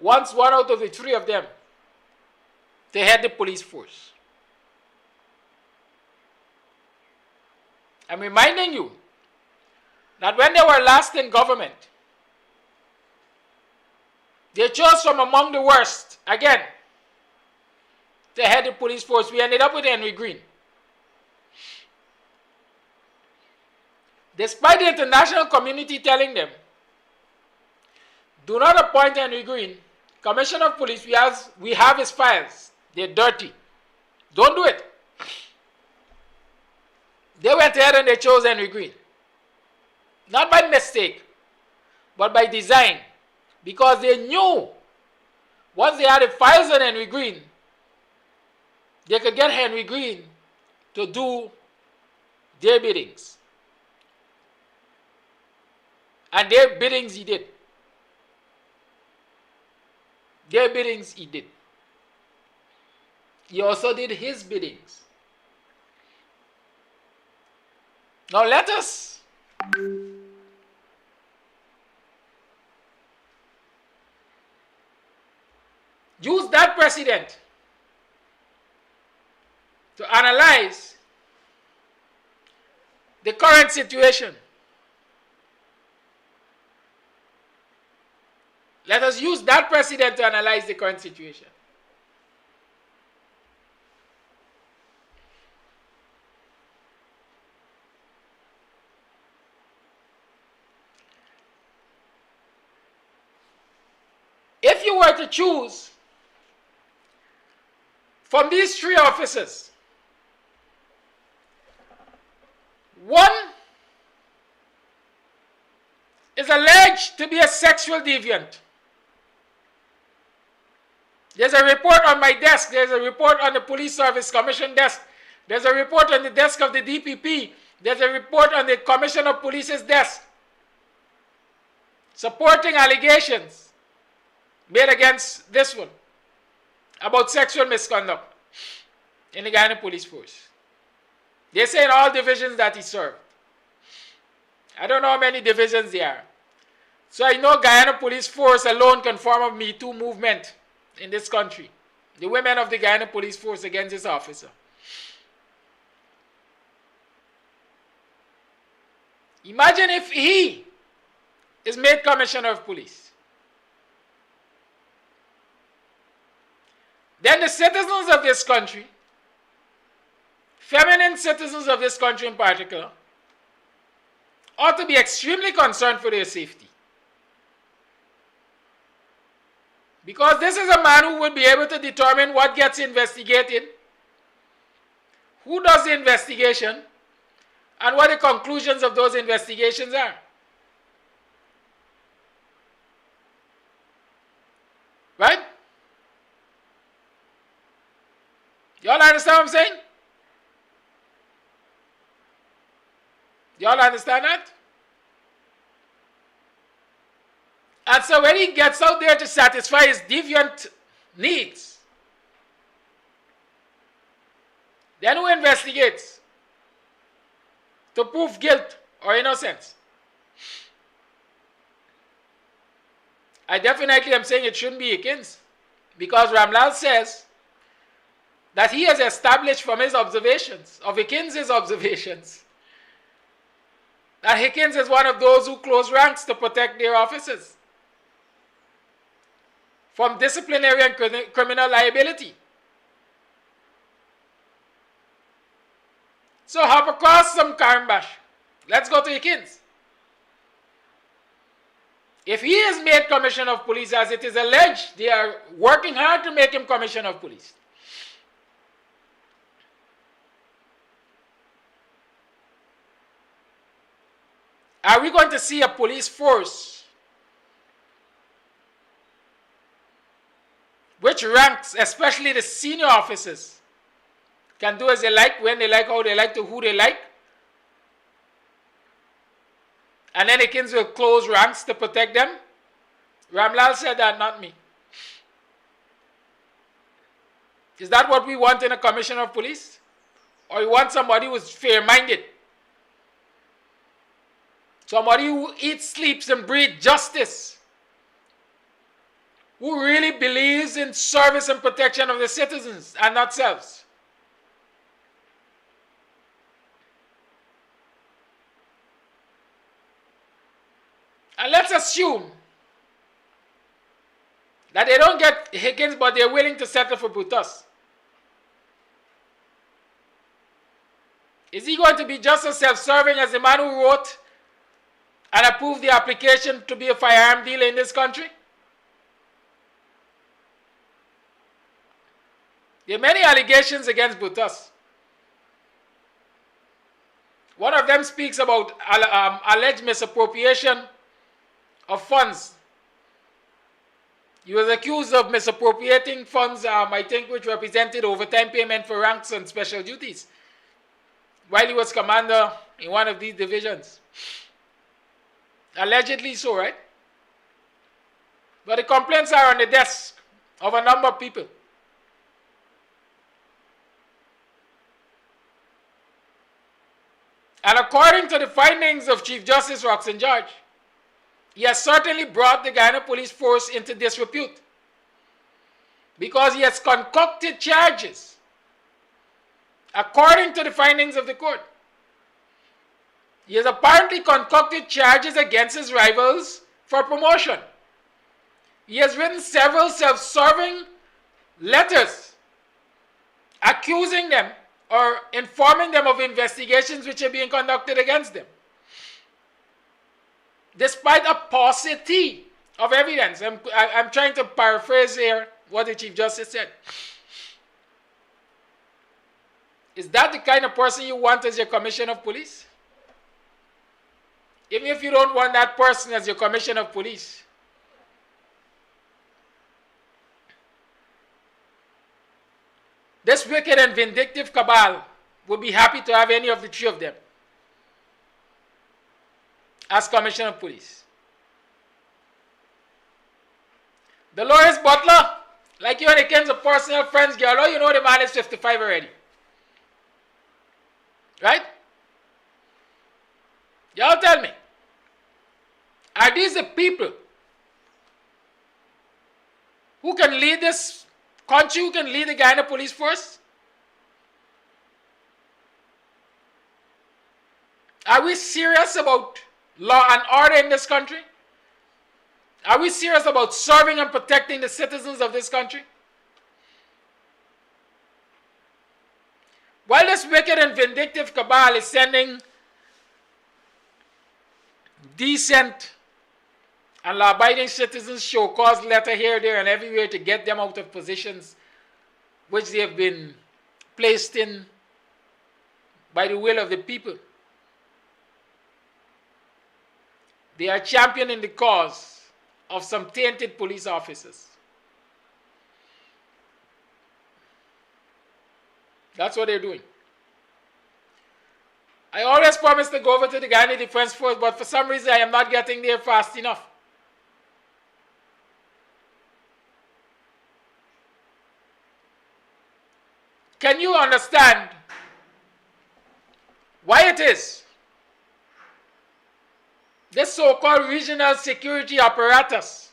[SPEAKER 1] wants one out of the three of them to head the police force. I'm reminding you that when they were last in government, they chose from among the worst, again, to head the police force. We ended up with Henry Green. Despite the international community telling them, do not appoint Henry Green, Commissioner of Police, we have his files. They're dirty. Don't do it. They went ahead and they chose Henry Green. Not by mistake, but by design. Because they knew once they had the files on Henry Green, they could get Henry Green to do their biddings. And their biddings he did. Their biddings he did. He also did his biddings. Now let us use that precedent to analyze the current situation. Let us use that precedent to analyze the current situation. If you were to choose from these three officers, one is alleged to be a sexual deviant. There's a report on my desk. There's a report on the Police Service Commission desk. There's a report on the desk of the DPP. There's a report on the Commissioner of Police's desk supporting allegations made against this one about sexual misconduct in the Guyana Police Force. They say in all divisions that he served. I don't know how many divisions there are. So I know Guyana Police Force alone can form a Me Too movement in this country. The women of the Guyana Police Force against this officer. Imagine if he is made Commissioner of Police. Then the citizens of this country, feminine citizens of this country in particular, ought to be extremely concerned for their safety. Because this is a man who would be able to determine what gets investigated, who does the investigation, and what the conclusions of those investigations are. Right? You all understand what I'm saying? You all understand that? And so when he gets out there to satisfy his deviant needs, then who investigates to prove guilt or innocence? I definitely am saying it shouldn't be Hickins, because Ramlal says that he has established from his observations, of Hickins' observations, that Hickins is one of those who close ranks to protect their officers from disciplinary and criminal liability. So hop across some Karimbash. Let's go to Hickins. If he is made Commissioner of Police, as it is alleged, they are working hard to make him Commissioner of Police. Are we going to see a police force which ranks, especially the senior officers, can do as they like, when they like, how they like, to who they like? And then Hickins will close ranks to protect them? Ramlal said that, not me. Is that what we want in a Commissioner of Police? Or you want somebody who is fair-minded? Somebody who eats, sleeps, and breathes justice? Who really believes in service and protection of the citizens and not selves? And let's assume that they don't get Hickins, but they're willing to settle for Brutus. Is he going to be just as self-serving as the man who wrote and approved the application to be a firearm dealer in this country? There are many allegations against Brutus. One of them speaks about alleged misappropriation of funds. He was accused of misappropriating funds, I think, which represented overtime payment for ranks and special duties, while he was commander in one of these divisions. Allegedly so, right? But the complaints are on the desk of a number of people. And according to the findings of Chief Justice Roxanne George, he has certainly brought the Guyana Police Force into disrepute because he has concocted charges, according to the findings of the court. He has apparently concocted charges against his rivals for promotion. He has written several self-serving letters accusing them or informing them of investigations which are being conducted against them, despite a paucity of evidence. I'm trying to paraphrase here what the Chief Justice said. Is that the kind of person you want as your Commissioner of Police? Even if you don't want that person as your Commissioner of Police, this wicked and vindictive cabal would be happy to have any of the three of them as Commissioner of Police. Dolores Butler, like you and Hickins are personal friends, girl, you know the man is 55 already. Right? Y'all tell me, are these the people who can lead this country, who can lead the Guyana Police Force? Are we serious about law and order in this country? Are we serious about serving and protecting the citizens of this country? While this wicked and vindictive cabal is sending decent and law-abiding citizens show cause letter here, there, and everywhere to get them out of positions which they have been placed in by the will of the people, they are championing the cause of some tainted police officers. That's what they're doing. I always promise to go over to the Guyana Defense Force, but for some reason I am not getting there fast enough. can you understand why it is this so-called regional security apparatus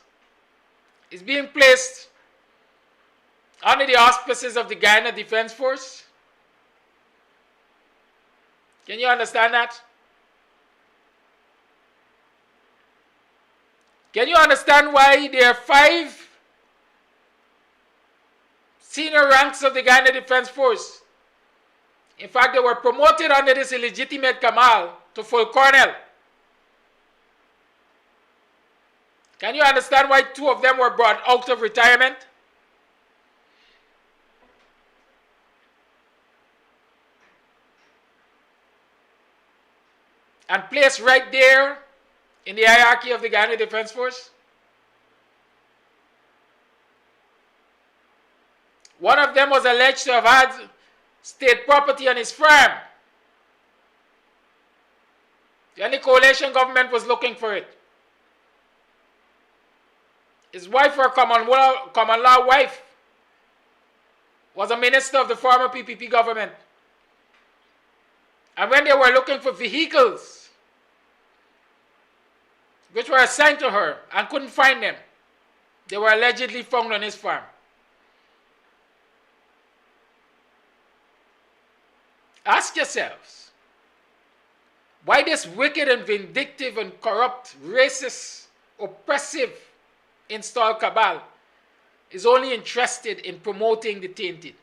[SPEAKER 1] is being placed under the auspices of the Guyana Defense Force? Can you understand that? Can you understand why there are 5 senior ranks of the Guyana Defense Force? In fact, they were promoted under this illegitimate Kamal to full colonel. Can you understand why 2 of them were brought out of retirement? And placed right there in the hierarchy of the Guyana Defense Force? One of them was alleged to have had state property on his farm. And the coalition government was looking for it. His wife, or common law wife, was a minister of the former PPP government. And when they were looking for vehicles which were assigned to her and couldn't find them, they were allegedly found on his farm. Ask yourselves, why this wicked and vindictive and corrupt, racist, oppressive, installed cabal is only interested in promoting the tainted?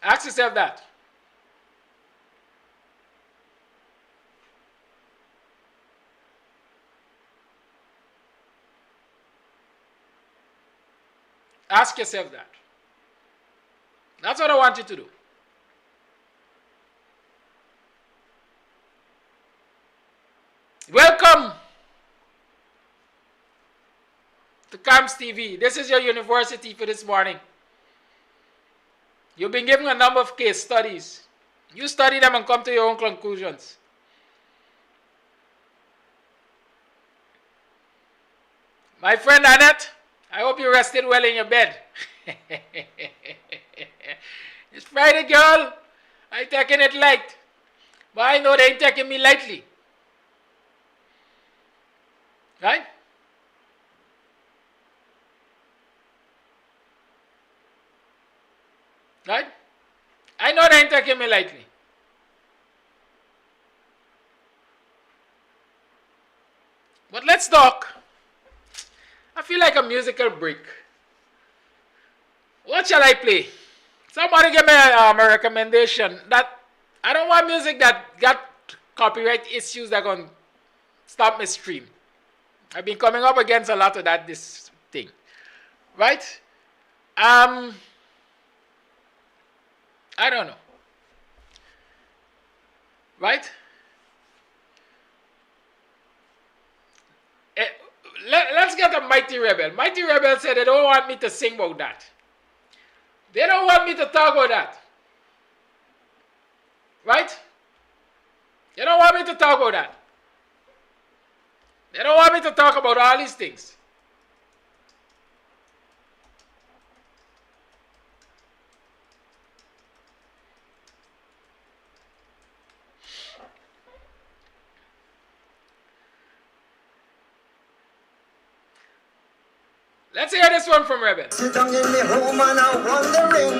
[SPEAKER 1] Ask yourself that. Ask yourself that. That's what I want you to do. Welcome to KAMS TV. This is your university for this morning. You've been given a number of case studies. You study them and come to your own conclusions. My friend Annette, I hope you rested well in your bed. It's Friday, girl. I'm taking it light. But I know they ain't taking me lightly. Right? Right? I know they ain't taking me lightly. But let's talk. I feel like a musical break. What shall I play? Somebody give me a recommendation. That I don't want music that got copyright issues that are going to stop me stream. I've been coming up against a lot of this thing. Right? I don't know. Right? Let's get a Mighty Rebel. Mighty Rebel said they don't want me to sing about that. They don't want me to talk about that. Right? They don't want me to talk about that. They don't want me to talk about all these things. Let's hear this one from Rebel.
[SPEAKER 2] Sit down in the home and I'm wondering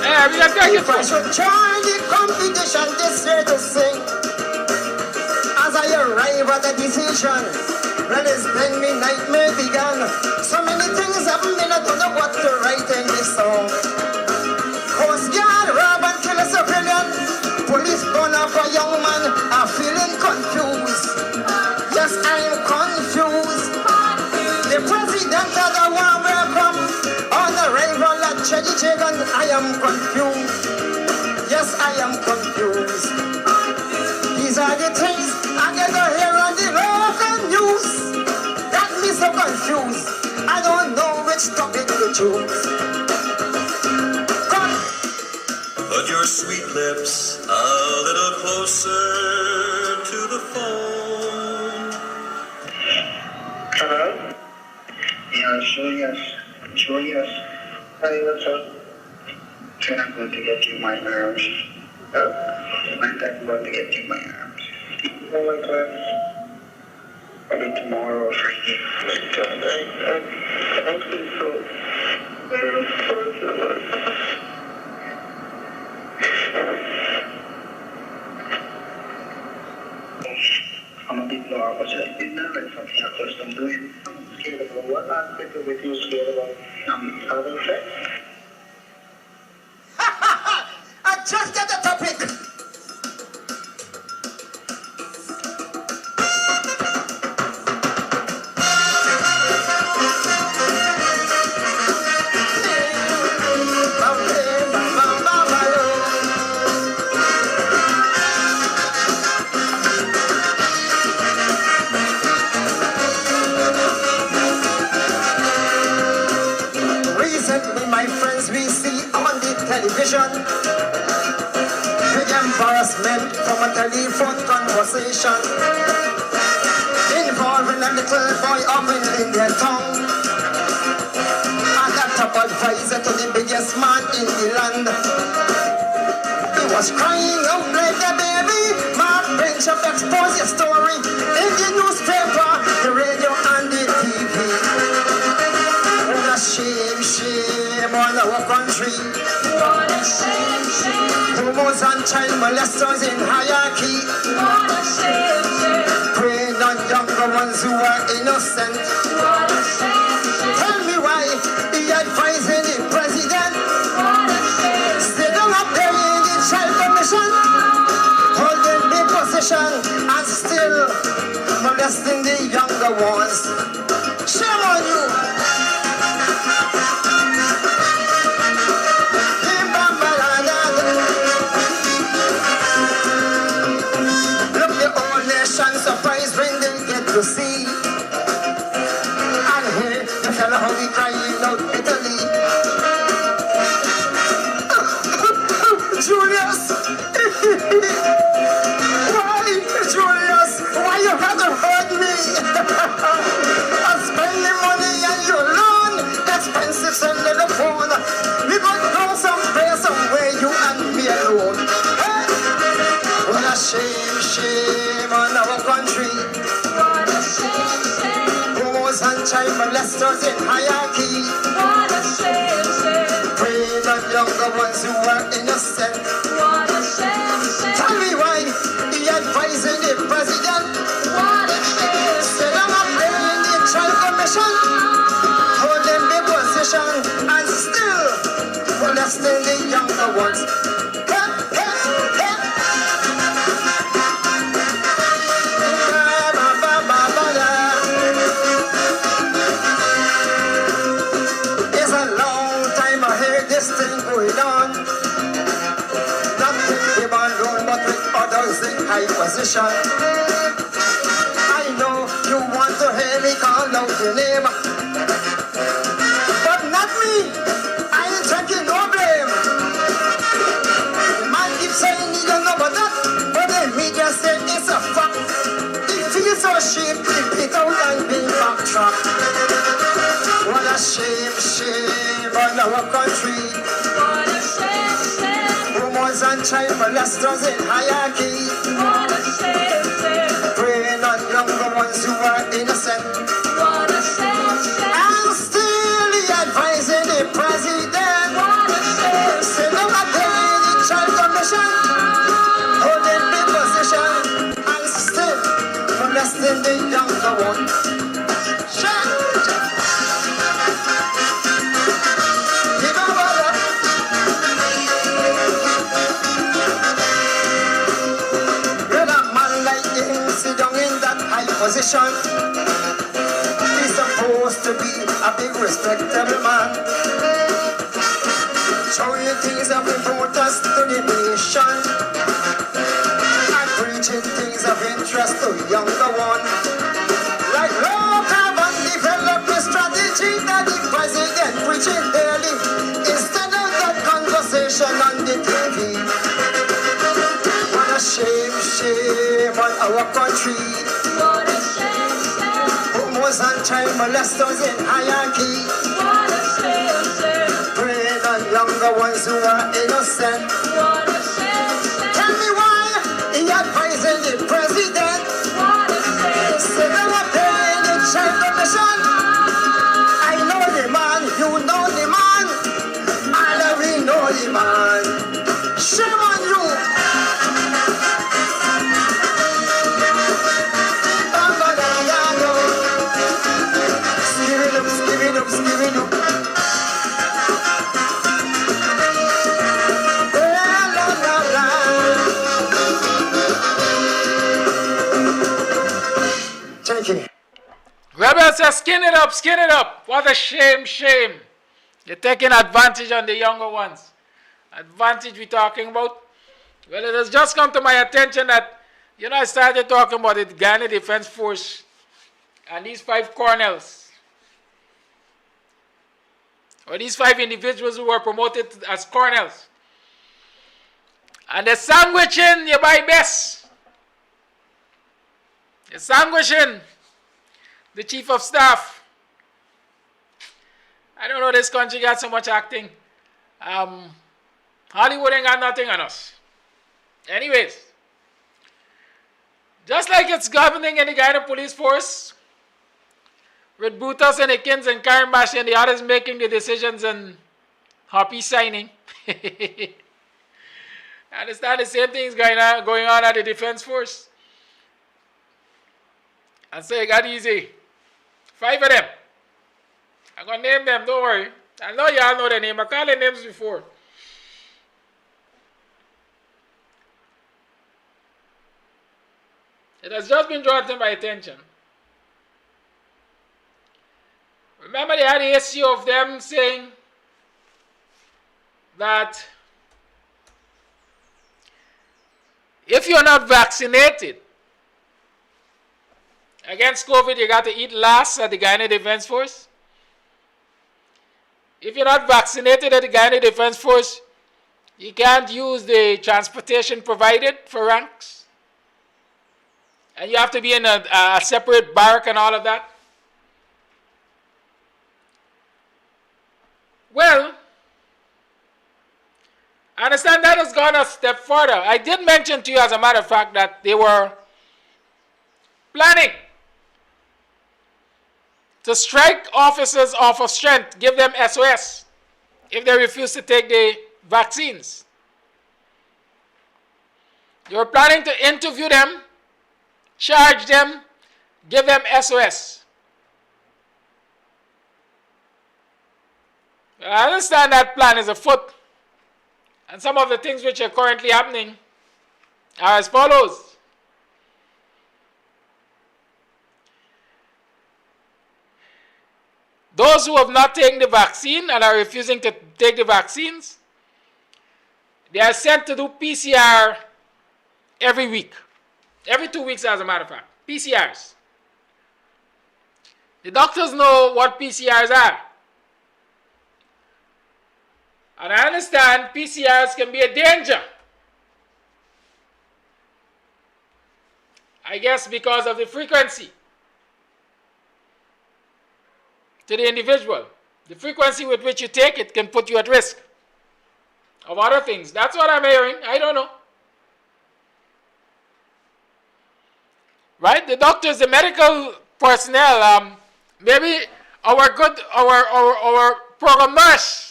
[SPEAKER 1] Hey, we are taking
[SPEAKER 2] if I should join the competition this year to sing. As I arrive at a decision, when it's been me nightmare began. So many things happen, I don't know what to write in this song. Coast Guard, rob and kill a civilian. Police gun off a young man, I'm feeling confused. Yes, I'm confused. The president of the one welcome on arrival at Cheddy Chicken. I am confused. Yes, I am confused. These are the things I get to hear on the local news. Got me so confused. I don't know which topic to choose. Come.
[SPEAKER 3] Put your sweet lips a little closer to the phone.
[SPEAKER 4] Hello? Yeah, Sure, yes. Sure, yes. Hey, what's up? Trying I'm going to get you my arms. I'm going to get you my arms. Oh my God. Maybe tomorrow or Friday. I feel so I'm a bit nervous. I didn't know it's something I first I'm doing. I'm scared about what aspect of it you're scared about? Having sex?
[SPEAKER 2] I just get the topic. Recently, my friends, we see on the television the embarrassment from a telephone conversation involving a little boy up in their tongue. And a top advisor to the biggest man in the land. He was crying out like a baby. Mark Bishop exposed your story in the newspaper, the radio, and the TV. What a shame, shame on our country.
[SPEAKER 5] What a shame, shame.
[SPEAKER 2] Homos and child molesters in hierarchy.
[SPEAKER 5] What a shame, shame.
[SPEAKER 2] Preying on younger ones who are innocent.
[SPEAKER 5] What a shame, shame.
[SPEAKER 2] Tell me why he advising the president.
[SPEAKER 5] What a shame.
[SPEAKER 2] Stay down up there in the child commission, holding big position and still molesting the younger ones. Shame on you. Look, the whole nation surprised when they get to see and hear the fellow how he crying out bitterly. Julius! Why, Julius? Why you have to hurt me? I'm spending money and you loan expensive send on the phone. We got to go someplace, somewhere you and me alone. Hey? What a shame, shame on our country.
[SPEAKER 5] What a shame, shame.
[SPEAKER 2] Homos and child molesters in hierarchy.
[SPEAKER 5] What a shame, shame.
[SPEAKER 2] Preying on younger ones who are innocent.
[SPEAKER 5] What a shame, shame.
[SPEAKER 2] Tell me why he advising the president.
[SPEAKER 5] What a shame.
[SPEAKER 2] Sit down up there in the trial commission, holding big position and still molesting the younger ones. Hey, hey, hey. Ba, ba, ba, ba, da. It's a long time I heard this thing going on. Not with him alone, but with others in high position. I know you want to hear me call out your name, but not me. I ain't taking no blame. The man keeps saying he don't know about that, but the media say it's a fact. He feels so ashamed, he beat out and being backtracked. What a shame, shame on our country.
[SPEAKER 5] What a shame, shame.
[SPEAKER 2] Homos and child molesters in hierarchy.
[SPEAKER 5] What a shame, shame.
[SPEAKER 2] Preying on younger ones who are innocent.
[SPEAKER 5] What a shame, shame.
[SPEAKER 2] And still he advising the president.
[SPEAKER 5] What a shame.
[SPEAKER 2] Sit down up there in the child commission, holding big position and still molesting the younger ones. Position. He's supposed to be a big respectable man, showing things of importance to the nation and preaching things of interest to younger ones, like low carbon development strategy that the president preaching daily instead of that conversation on the TV. What a shame, shame on our country.
[SPEAKER 5] What a shame, shame.
[SPEAKER 2] Murderers and child molesters in hierarchy.
[SPEAKER 5] Wanna say,
[SPEAKER 2] Prey on younger ones who are innocent.
[SPEAKER 5] wanna say,
[SPEAKER 2] Tell me why he advising the president.
[SPEAKER 5] wanna say,
[SPEAKER 2] Say they were paying the child commission. I know the man, you know the man. All of we know the man. Shame on you. Give it up, give it up. La, la, la. Thank you.
[SPEAKER 1] Rebel says, skin it up, skin it up. What a shame, shame. You're taking advantage on the younger ones. Advantage we're talking about. Well, it has just come to my attention that, I started talking about the Ghana Defense Force and these 5 colonels, or these 5 individuals who were promoted as colonels. And they're sandwiching you buy best. They're sandwiching the chief of staff. I don't know, this country got so much acting. Hollywood ain't got nothing on us. Anyways, just like it's governing in the Ghana police force, with Brutus and Akins and Karen Bash and the others making the decisions and happy signing. I understand the same things going on at the defense force. And so it got easy. 5 of them. I'm going to name them, don't worry. I know y'all know their name. I called their names before. It has just been drawn to my attention. Remember they had the issue of them saying that if you're not vaccinated against COVID, you got to eat last at the Ghana Defense Force. If you're not vaccinated at the Ghana Defense Force, you can't use the transportation provided for ranks. And you have to be in a separate barrack and all of that. Well, I understand that has gone a step further. I did mention to you, as a matter of fact, that they were planning to strike officers off of strength, give them SOS if they refuse to take the vaccines. They were planning to interview them, charge them, give them SOS. I understand that plan is afoot. And some of the things which are currently happening are as follows. Those who have not taken the vaccine and are refusing to take the vaccines, they are sent to do PCR every week. Every 2 weeks, as a matter of fact. PCRs. The doctors know what PCRs are. And I understand PCRs can be a danger. I guess because of the frequency to the individual. The frequency with which you take it can put you at risk of other things. That's what I'm hearing. I don't know. Right? The doctors, the medical personnel, maybe our program nurse,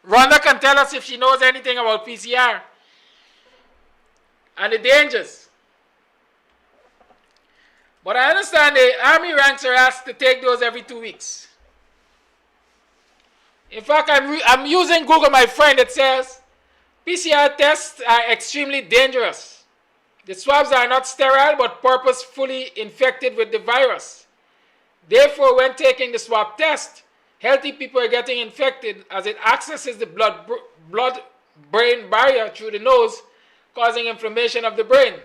[SPEAKER 1] Rhonda, can tell us if she knows anything about PCR and the dangers. But I understand the army ranks are asked to take those every 2 weeks. In fact, I'm using Google, my friend. It says PCR tests are extremely dangerous. The swabs are not sterile but purposefully infected with the virus. Therefore, when taking the swab test, healthy people are getting infected as it accesses the blood-brain barrier through the nose, causing inflammation of the brain.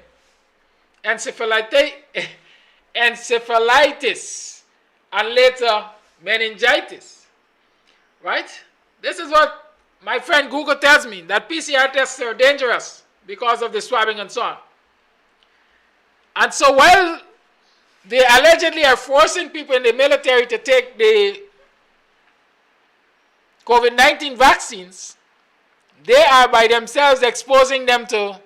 [SPEAKER 1] Encephalitis, and later meningitis. Right? This is what my friend Google tells me, that PCR tests are dangerous because of the swabbing and so on. And so while they allegedly are forcing people in the military to take the COVID-19 vaccines, they are by themselves exposing them to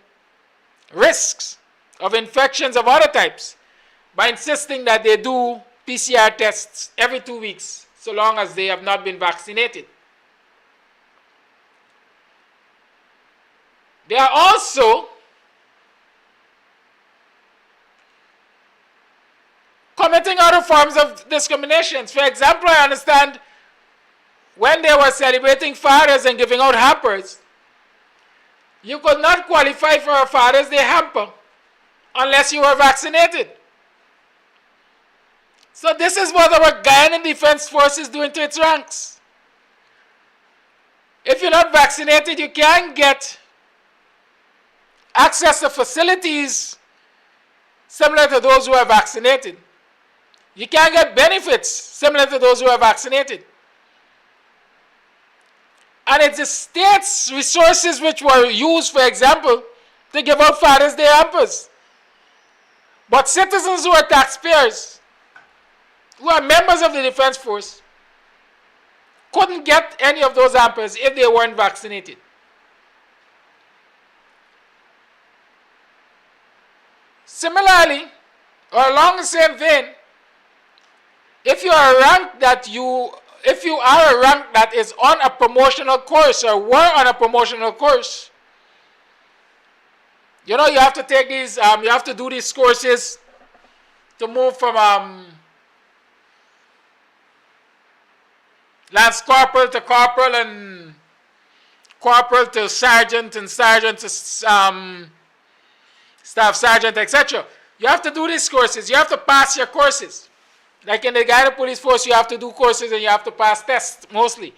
[SPEAKER 1] risks of infections of other types by insisting that they do PCR tests every 2 weeks so long as they have not been vaccinated. They are also committing other forms of discriminations. For example, I understand when they were celebrating fathers and giving out hampers, you could not qualify for a Father's Day hamper unless you were vaccinated. So this is what our Guyana Defense Force is doing to its ranks. If you're not vaccinated, you can't get access to facilities similar to those who are vaccinated. You can't get benefits similar to those who are vaccinated. And it's the state's resources which were used, for example, to give out Father's Day hampers. But citizens who are taxpayers, who are members of the Defense Force, couldn't get any of those hampers if they weren't vaccinated. Similarly, or along the same vein, if you are a rank that is on a promotional course or were on a promotional course, you know, you have to take these, you have to do these courses to move from lance corporal to corporal and corporal to sergeant and sergeant to staff sergeant, etc. You have to do these courses. You have to pass your courses. Like in the Guyana Police Force, you have to do courses and you have to pass tests, mostly.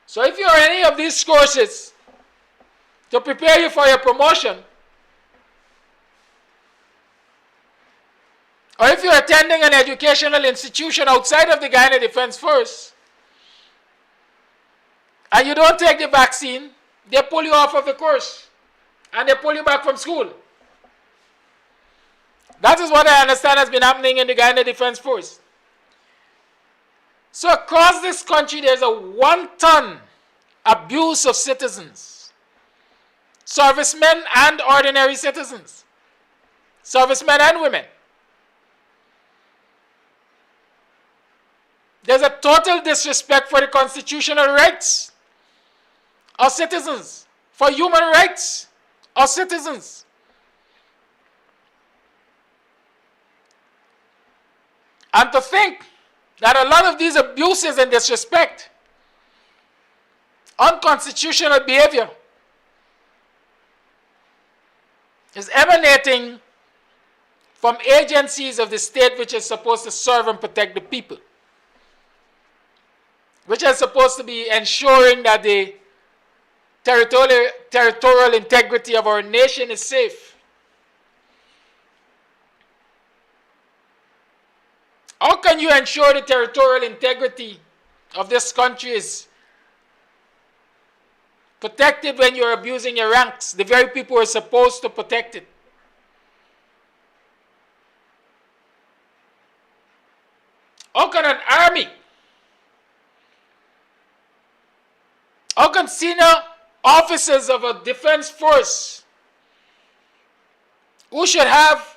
[SPEAKER 1] So if you're in any of these courses to prepare you for your promotion, or if you're attending an educational institution outside of the Guyana Defense Force, and you don't take the vaccine, they pull you off of the course, and they pull you back from school. That is what I understand has been happening in the Guyana Defense Force. So across this country, there's a wanton abuse of citizens, servicemen and ordinary citizens, servicemen and women. There's a total disrespect for the constitutional rights of citizens, for human rights of citizens. And to think that a lot of these abuses and disrespect, unconstitutional behavior, is emanating from agencies of the state which is supposed to serve and protect the people, which are supposed to be ensuring that the territorial integrity of our nation is safe. How can you ensure the territorial integrity of this country is protected when you're abusing your ranks, the very people who are supposed to protect it? How can an army, how can senior officers of a defense force who should have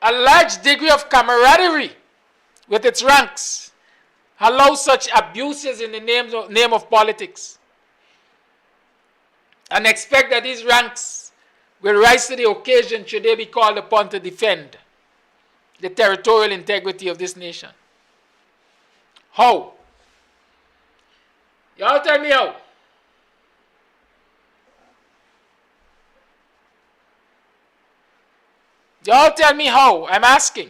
[SPEAKER 1] a large degree of camaraderie with its ranks allow such abuses in the name of politics and expect that these ranks will rise to the occasion should they be called upon to defend the territorial integrity of this nation? How? Y'all tell me how. Y'all tell me how. I'm asking.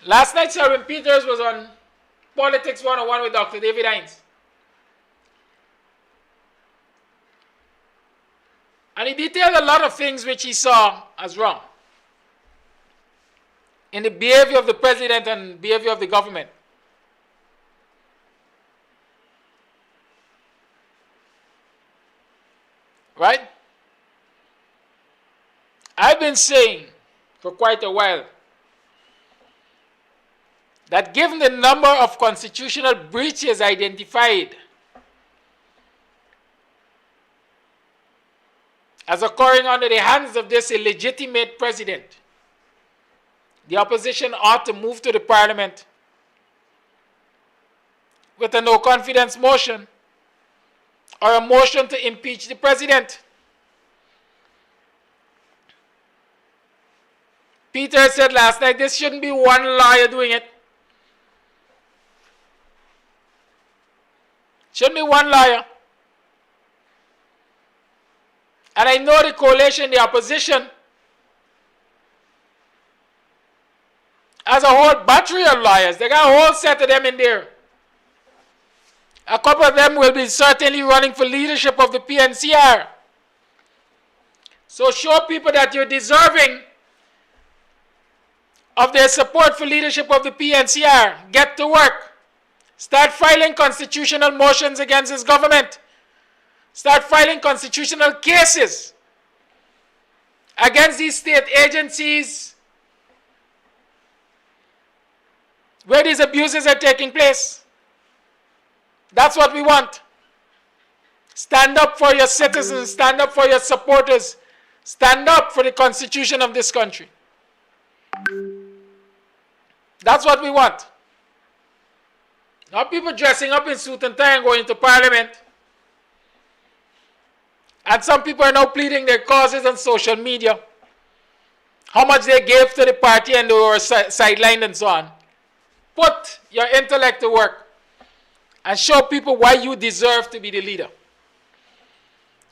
[SPEAKER 1] Last night, Sir Peters was on Politics 101 with Dr. David Hines. And he detailed a lot of things which he saw as wrong in the behavior of the president and behavior of the government. Right? I've been saying for quite a while that given the number of constitutional breaches identified as occurring under the hands of this illegitimate president, the opposition ought to move to the parliament with a no confidence motion or a motion to impeach the president. Peter said last night, this shouldn't be one lawyer doing it. Shouldn't be one lawyer. And I know the coalition, the opposition, has a whole battery of lawyers. They got a whole set of them in there. A couple of them will be certainly running for leadership of the PNCR. So show people that you're deserving of their support for leadership of the PNCR. Get to work. Start filing constitutional motions against this government. Start filing constitutional cases against these state agencies where these abuses are taking place. That's what we want. Stand up for your citizens. Stand up for your supporters. Stand up for the constitution of this country. That's what we want. Not people dressing up in suit and tie and going to parliament. And some people are now pleading their causes on social media. How much they gave to the party and they were sidelined and so on. Put your intellect to work and show people why you deserve to be the leader.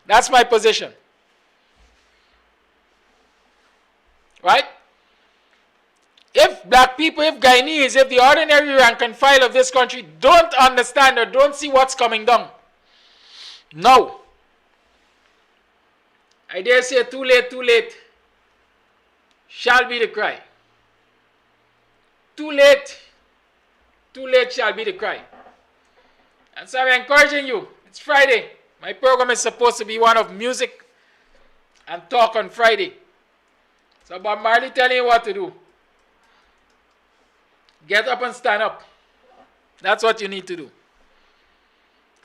[SPEAKER 1] That's my position. Right? If black people, if Guyanese, if the ordinary rank and file of this country don't understand or don't see what's coming down, no. I dare say too late shall be the cry. Too late shall be the cry. And so I'm encouraging you. It's Friday. My program is supposed to be one of music and talk on Friday. So Bob Marley telling you what to do. Get up and stand up. That's what you need to do.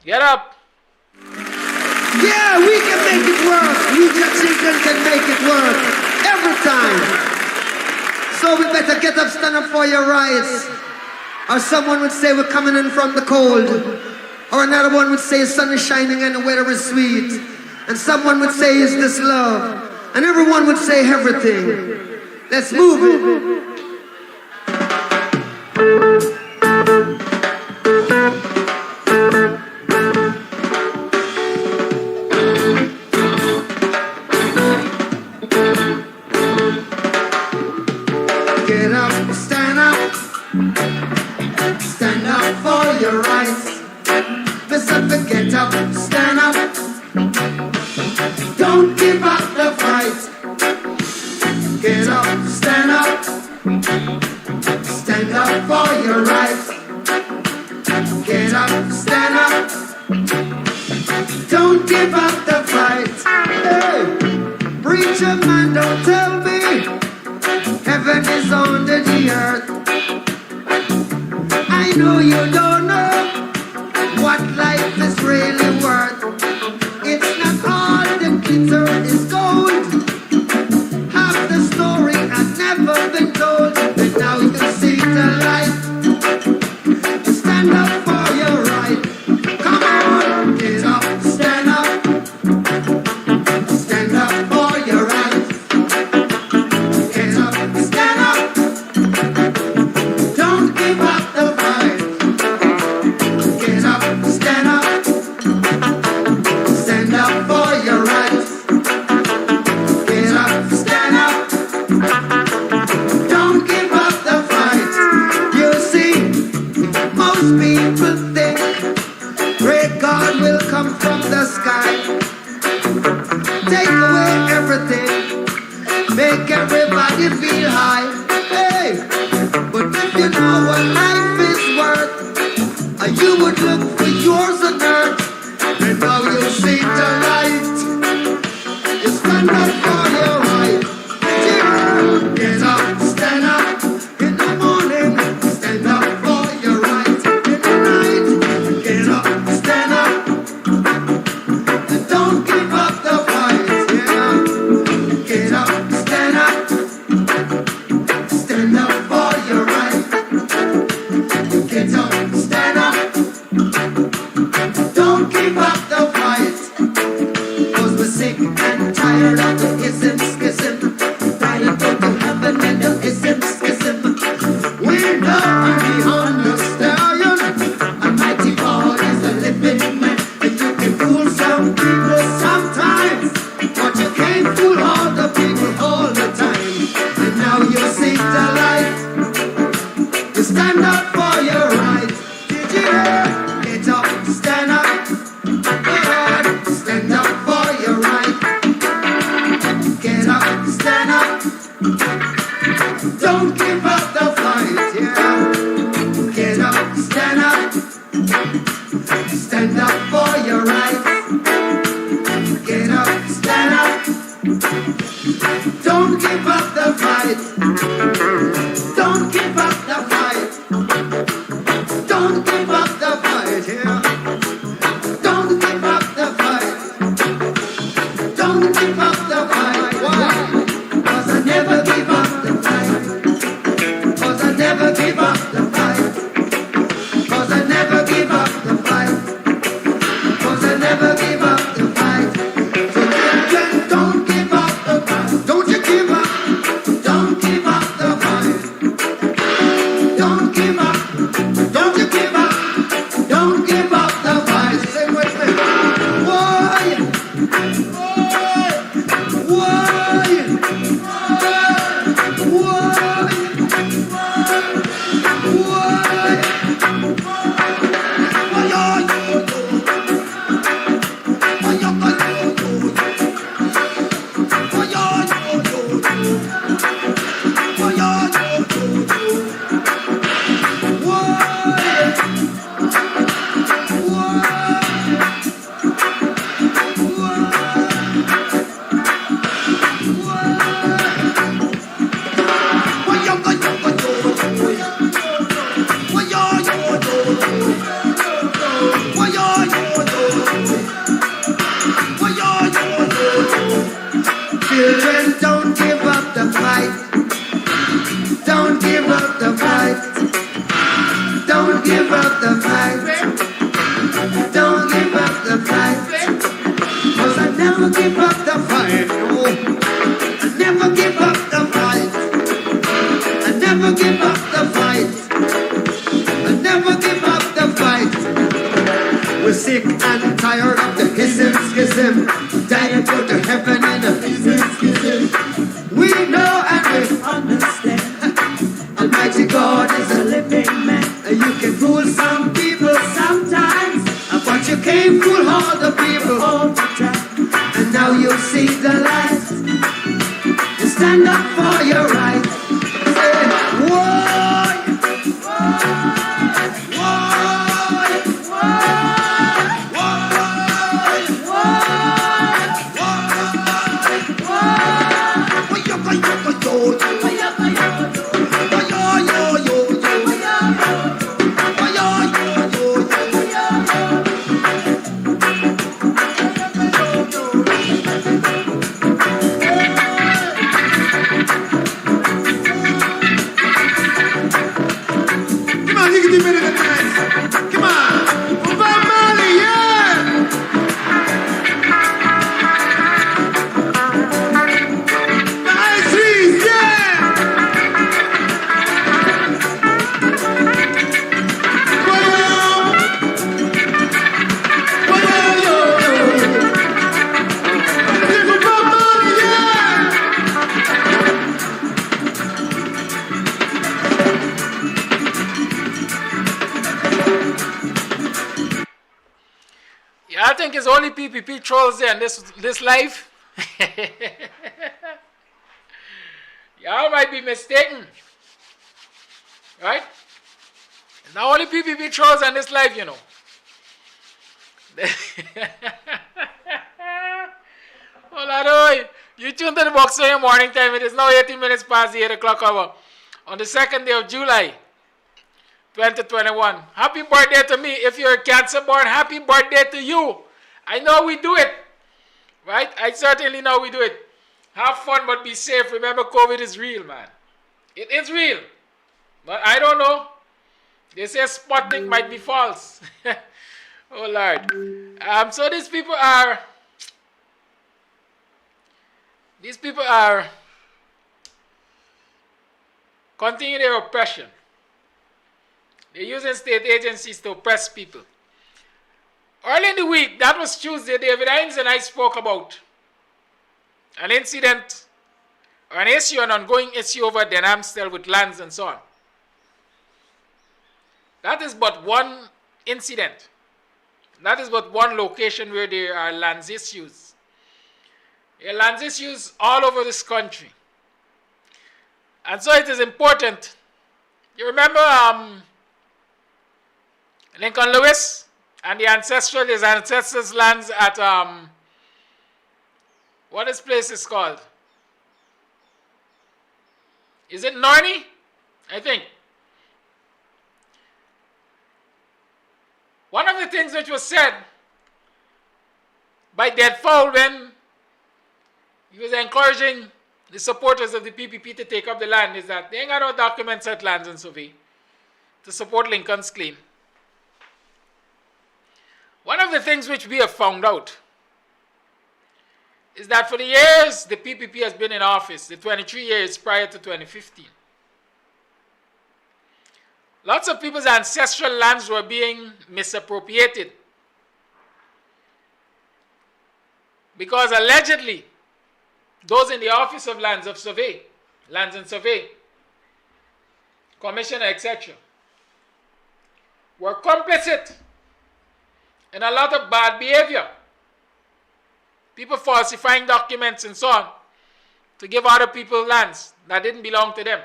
[SPEAKER 1] Get up.
[SPEAKER 2] Yeah, we can make it work. We Chicken can make it work. Every time. So we better get up, stand up for your rights. Or someone would say we're coming in from the cold. Or another one would say the sun is shining and the weather is sweet. And someone would say, is this love? And everyone would say everything. Let's move it. Get up, stand up. Stand up for your rights. Listen, get up, stand up. Don't give up the fight. Get up, stand up. Stand up for your rights. Get up, stand up. Don't give up the fight. Hey, preacher man, don't tell me heaven is under the earth. I know you don't know what life is really worth. It's not all the glitter is gold. Half the story has never been told, and now you see the light. You stand up for your right. Come on, get up, stand up. Stand up for your right. Get up, stand up. Don't give up the fight. Get up, stand up. Stand up for your rights. Get up, stand up. Don't give up the fight. You see, most people think great God will come from the sky, take away everything, make everybody feel high. Hey, but if you know what life is worth, you would look for yours on earth, and now you see the light. tired of the ism, schism. Dying go to heaven in the ism, schism. We know and we understand. Almighty God is a living man. And you can fool some people sometimes, but you can't fool all the people all the time. And now you see the light. You stand up for your rights. Did you hear? Get up, stand up. Lord, stand up for your right. Get up, stand up. Don't give up the fight, yeah. Get up, stand up. Stand up for your right. Get up, stand up. Don't give up the fight. Don't give up the fight. Don't give up the fight, yeah. Don't give up the fight. Don't give up the fight. Why? 'Cause I never give up the fight. 'Cause I never give up the fight. 'Cause I never give up the fight. 'Cause I never give up the fight. So children, don't give up the fight. Don't you give up. Don't give up the fight. Don't give up. Don't you give up. Don't give up the fight. Sing with me. Why? Children, don't give up the fight. Don't give up the fight. Don't give up the fight. Don't give up the fight. 'Cause I never give up the fight. No. I never give up the fight. I never give up the fight. I never give up the fight. We're sick and tired of the ism, schism. Dying to go to heaven in a ism, schism. We know and we understand. Almighty God is a living man. You can fool some people sometimes, but you can't fool all the people all the time. And now you see the light. You stand up for your right. Say, why?
[SPEAKER 1] I think it's only PPP trolls there in this life. Y'all might be mistaken. Right? Now only PPP trolls in this life, you know. Oh, you tuned to the box in morning time. It is now 18 minutes past the 8 o'clock hour on the 2nd day of July 2021. Happy birthday to me. If you're a Cancer born, happy birthday to you. I know we do it. Right? I certainly know we do it. Have fun, but be safe. Remember, COVID is real, man. It is real. But I don't know. They say Sputnik might be false. Oh, Lord. So these people are These people are continuing their oppression. They're using state agencies to oppress people. Early in the week, that was Tuesday, David Hines and I spoke about an incident or an issue, an ongoing issue over Den Amstel with lands and so on. That is but one incident. That is but one location where there are lands issues. There are lands issues all over this country. And so it is important. You remember Lincoln Lewis and his ancestors' lands at, what this place is called? Is it Norney? I think. One of the things which was said by Deadfall when he was encouraging the supporters of the PPP to take up the land is that they ain't got no documents at Lands and Survey to support Lincoln's claim. One of the things which we have found out is that for the years the PPP has been in office, the 23 years prior to 2015, lots of people's ancestral lands were being misappropriated because allegedly those in the Office of Lands and Survey, Commissioner, etc., were complicit in a lot of bad behavior. People falsifying documents and so on to give other people lands that didn't belong to them.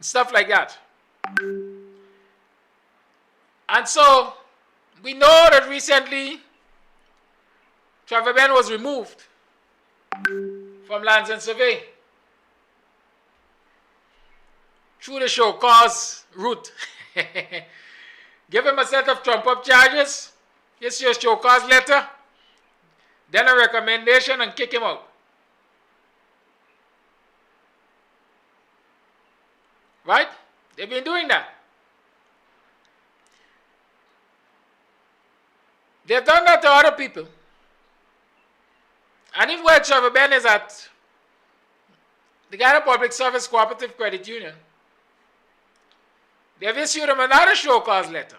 [SPEAKER 1] Stuff like that. And so we know that recently Trevor Ben was removed from Lands and Survey through the show cause route. Give him a set of trump-up charges, issue a show cause letter, then a recommendation and kick him out. Right? They've been doing that. They've done that to other people. And even where Trevor Ben is at the Ghana Public Service Cooperative Credit Union, they have issued him another show cause letter.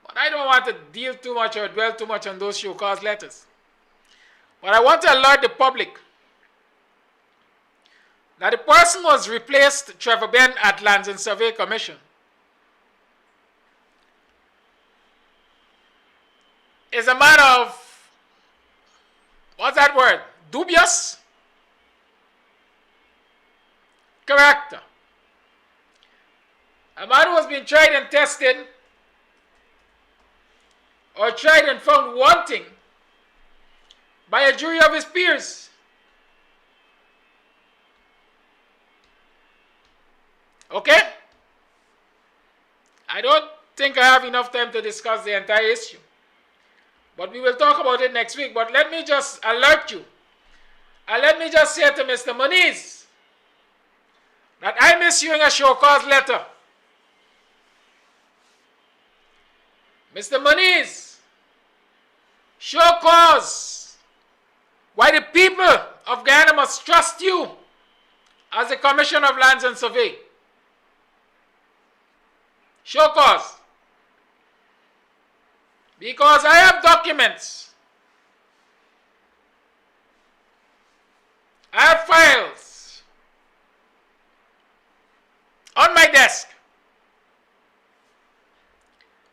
[SPEAKER 1] But I don't want to deal too much or dwell too much on those show cause letters. But I want to alert the public that the person who has replaced Trevor Ben at Lands and Survey Commission is a man of, what's that word? Dubious character. A man who has been tried and tested or tried and found wanting by a jury of his peers. Okay? I don't think I have enough time to discuss the entire issue. But we will talk about it next week. But let me just alert you. And let me just say to Mr. Moniz that I'm issuing a show cause letter. Mr. Moniz, show cause why the people of Guyana must trust you as the Commissioner of Lands and Survey. Show cause. Because I have documents. I have files on my desk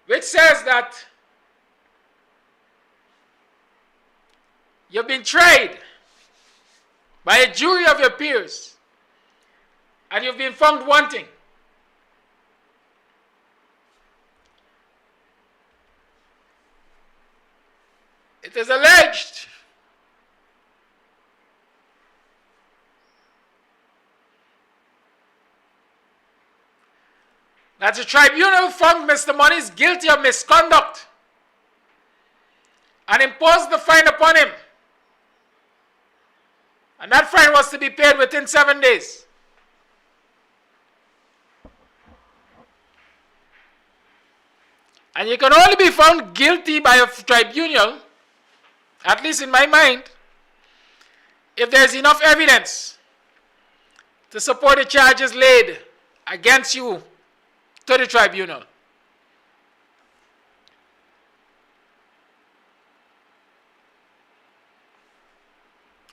[SPEAKER 1] which says that you've been tried by a jury of your peers and you've been found wanting. It is alleged that the tribunal found Mr. Moniz guilty of misconduct and imposed the fine upon him. And that fine was to be paid within 7 days. And you can only be found guilty by a tribunal at least in my mind, if there's enough evidence to support the charges laid against you to the tribunal.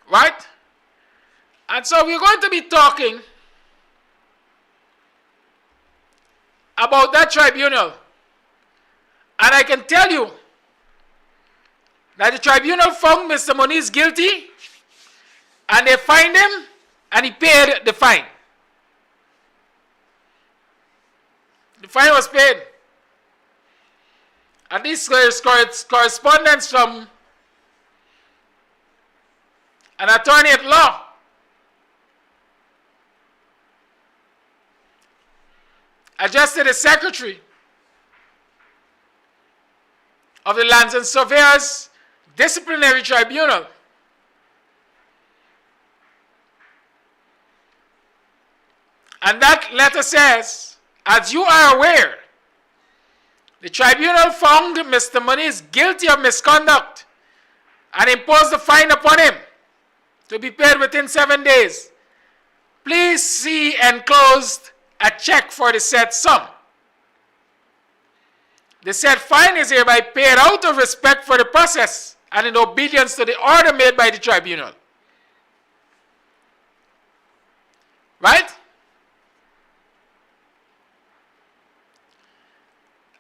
[SPEAKER 1] Right? And so we're going to be talking about that tribunal. And I can tell you that the tribunal found Mr. Moniz guilty, and they fined him, and he paid the fine. The fine was paid. At least there's correspondence from an attorney at law addressed to the secretary of the Lands and Surveyors Disciplinary Tribunal. And that letter says, as you are aware, the tribunal found Mr. Moniz guilty of misconduct and imposed a fine upon him to be paid within 7 days. Please see enclosed a check for the said sum. The said fine is hereby paid out of respect for the process and in obedience to the order made by the tribunal. Right?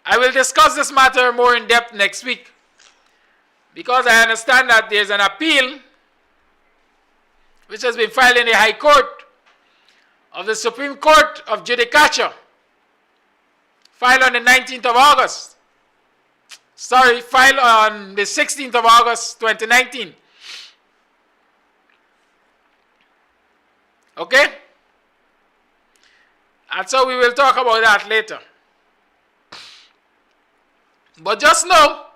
[SPEAKER 1] I will discuss this matter more in depth next week, because I understand that there's an appeal which has been filed in the High Court of the Supreme Court of Judicature, filed on the 19th of August. Sorry, filed on the 16th of August, 2019. Okay? And so we will talk about that later. But just know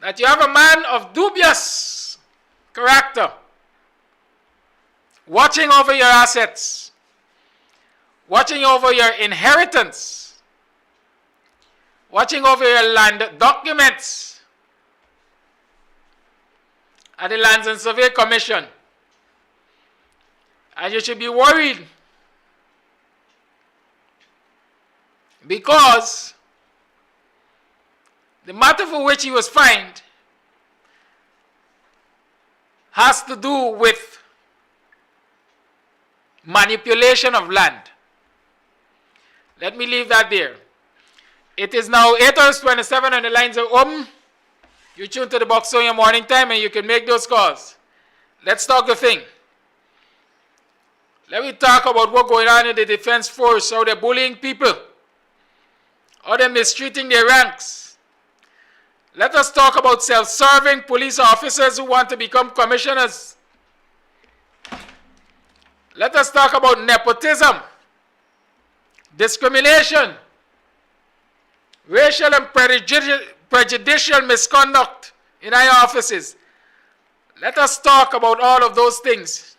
[SPEAKER 1] that you have a man of dubious character watching over your assets, watching over your inheritance, watching over your land documents at the Lands and Survey Commission. And you should be worried, because the matter for which he was fined has to do with manipulation of land. Let me leave that there. It is now 8:27 and the lines are open. You tune to the box on your morning time and you can make those calls. Let's talk the thing. Let me talk about what's going on in the defense force, how they're bullying people, how they're mistreating their ranks. Let us talk about self-serving police officers who want to become commissioners. Let us talk about nepotism, discrimination, racial and prejudicial misconduct in our offices. Let us talk about all of those things.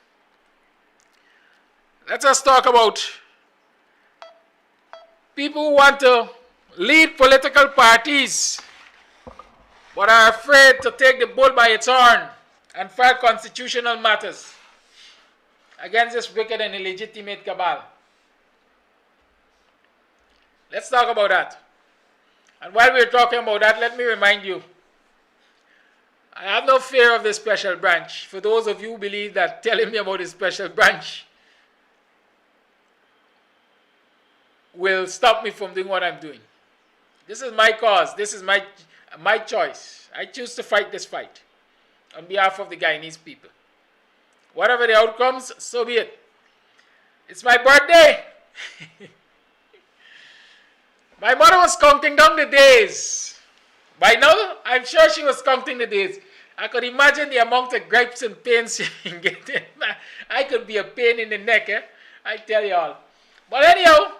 [SPEAKER 1] Let us talk about people who want to lead political parties but are afraid to take the bull by its horn and file constitutional matters against this wicked and illegitimate cabal. Let's talk about that. And while we're talking about that, let me remind you, I have no fear of the special branch. For those of you who believe that telling me about the special branch will stop me from doing what I'm doing. This is my cause. This is my choice. I choose to fight this fight on behalf of the Guyanese people. Whatever the outcomes, so be it. It's my birthday. My mother was counting down the days. By now, I'm sure she was counting the days. I could imagine the amount of gripes and pains she can get in. I could be a pain in the neck, I tell you all. But anyhow,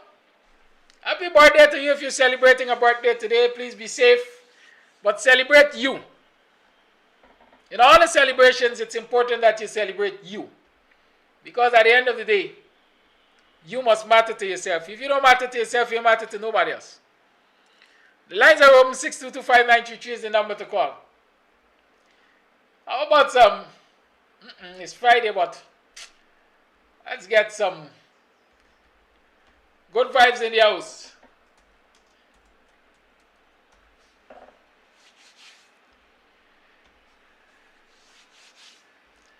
[SPEAKER 1] happy birthday to you if you're celebrating a birthday today. Please be safe. But celebrate you. In all the celebrations, it's important that you celebrate you. Because at the end of the day, you must matter to yourself. If you don't matter to yourself, you matter to nobody else. The lines are open. 6225933 is the number to call. about some? It's Friday, but let's get some good vibes in the house.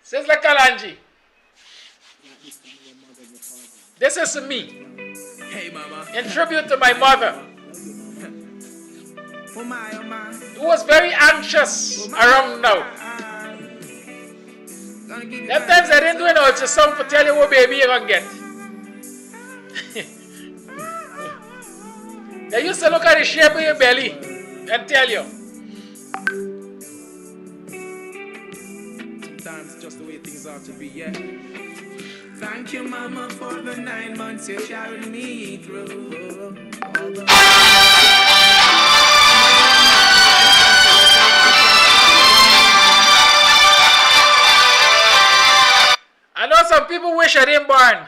[SPEAKER 1] Sister Kalanji, this is me.
[SPEAKER 2] Hey, mama.
[SPEAKER 1] In tribute to my mother,
[SPEAKER 2] Oh my, oh my.
[SPEAKER 1] who was very anxious around now.
[SPEAKER 2] Gonna give you
[SPEAKER 1] Them times I didn't do it, it's just something to tell you what baby you're gonna get. They used to look at the shape of your belly and tell you.
[SPEAKER 2] Sometimes just the way things ought to be, yeah. Thank you, mama, for the 9 months you carried me through. All the
[SPEAKER 1] I know some people wish I didn't born.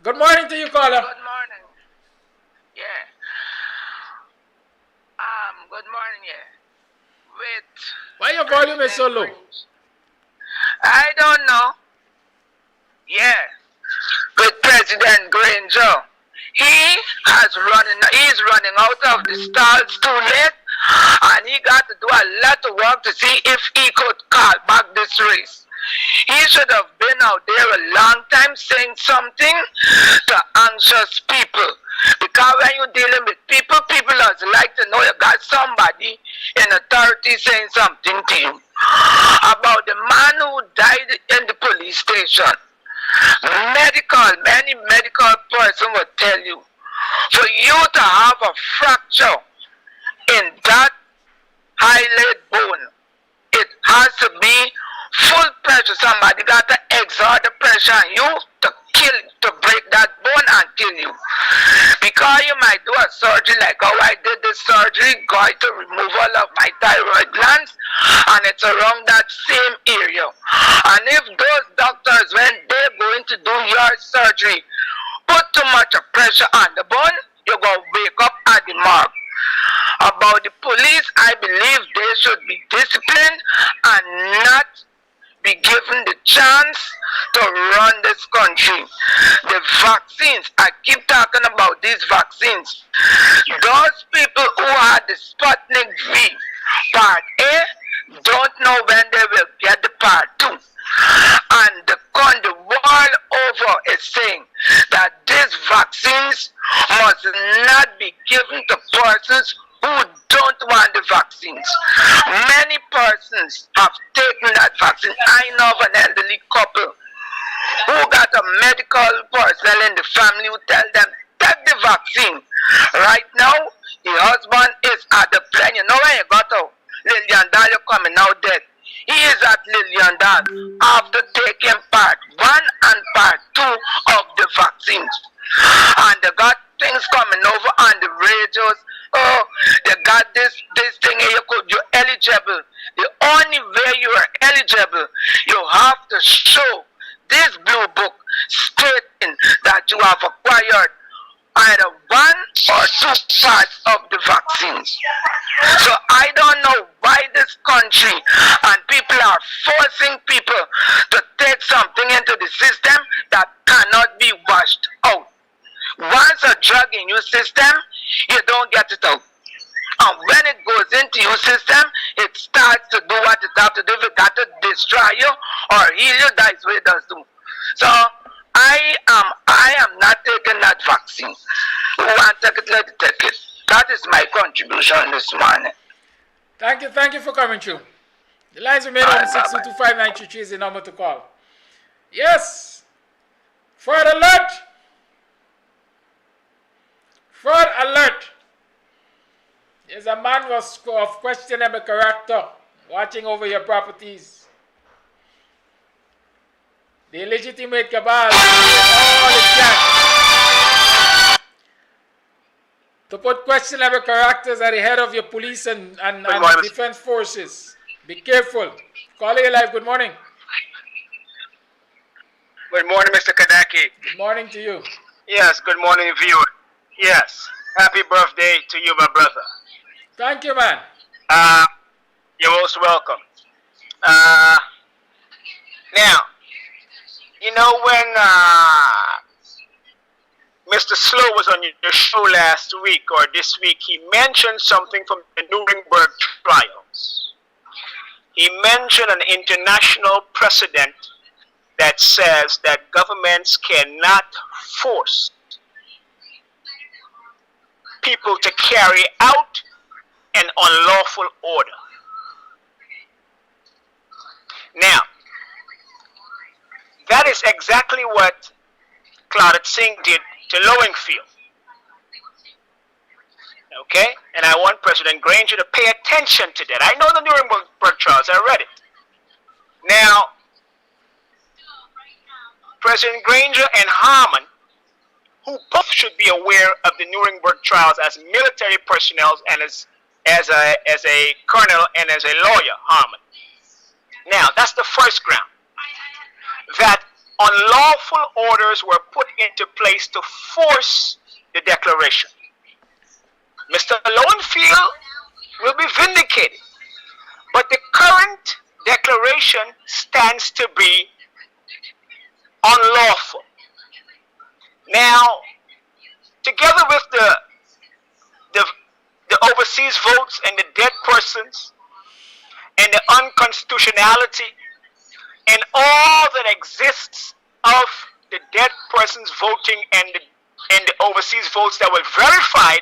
[SPEAKER 1] Good morning to you, caller.
[SPEAKER 6] Good morning. Yeah. Good morning, yeah. With
[SPEAKER 1] Why your volume is so low?
[SPEAKER 6] I don't know. Yeah. With President Granger. He's running out of the stalls too late, and he got to do a lot of work to see if he could call back this race. He should have been out there a long time saying something to anxious people. Because when you're dealing with people, people just like to know you got somebody in authority saying something to you. About the man who died in the police station. Many medical person will tell you, for you to have a fracture in that eyelid bone, it has to be full pressure. Somebody got to exert the pressure on you to break that bone and kill you. Because you might do a surgery like how I did this surgery, going to removal of my thyroid glands, and it's around that same area. And if those doctors, when they're going to do your surgery, put too much pressure on the bone, you're going to wake up at the mark. About the police, I believe they should be disciplined and not be given the chance to run this country. The vaccines, I keep talking about these vaccines. Those people who had the Sputnik V part A don't know when they will get the part 2. And the world over is saying that these vaccines must not be given to persons who don't want the vaccines. Many persons have taken that vaccine. I know of an elderly couple who got a medical personnel in the family who tell them, take the vaccine. Right now, the husband is at the plane. You know when you got to Lillian Dahl, you're coming out dead. He is at Lillian Dahl after taking part 1 and part 2 of the vaccines. And they got things coming over on the radios. Oh, they got this thing here, you're eligible. The only way you are eligible, you have to show this blue book stating that you have acquired either 1 or 2 parts of the vaccines. So I don't know why this country and people are forcing people to take something into the system that cannot be washed out. Once a drug in your system, you don't get it out. And when it goes into your system, it starts to do what it has to do. If it got to destroy you or heal you, that's what it does do. So I am not taking that vaccine. Who want to take it, let it take it. That is my contribution this morning.
[SPEAKER 1] Thank you for coming through. The lines remain on 6225933 is the number to call. Yes. Fraud alert. Fraud alert. There's a man of questionable character watching over your properties. The illegitimate cabal do all it can to put questionable characters at the head of your police and defense forces. Be careful. Caller your live. Good morning.
[SPEAKER 7] Good morning, Mr. Kadaki.
[SPEAKER 1] Good morning to you.
[SPEAKER 7] Yes, good morning, viewer. Yes, happy birthday to you, my brother.
[SPEAKER 1] Thank you, man.
[SPEAKER 7] You're most welcome. Now, you know when Mr. Slow was on your show last week or this week, he mentioned something from the Nuremberg trials. He mentioned an international precedent that says that governments cannot force people to carry out an unlawful order. Now, that is exactly what Claudette Singh did to Lowenfield. Okay? And I want President Granger to pay attention to that. I know the Nuremberg trials, I read it. Now, President Granger and Harmon, who both should be aware of the Nuremberg trials as military personnel and as a colonel and as a lawyer, Harmon. Now, that's the first ground. That unlawful orders were put into place to force the declaration. Mr. Lowenfield will be vindicated, but the current declaration stands to be unlawful. Now, together with the overseas votes and the dead persons and the unconstitutionality and all that exists of the dead persons voting and the overseas votes that were verified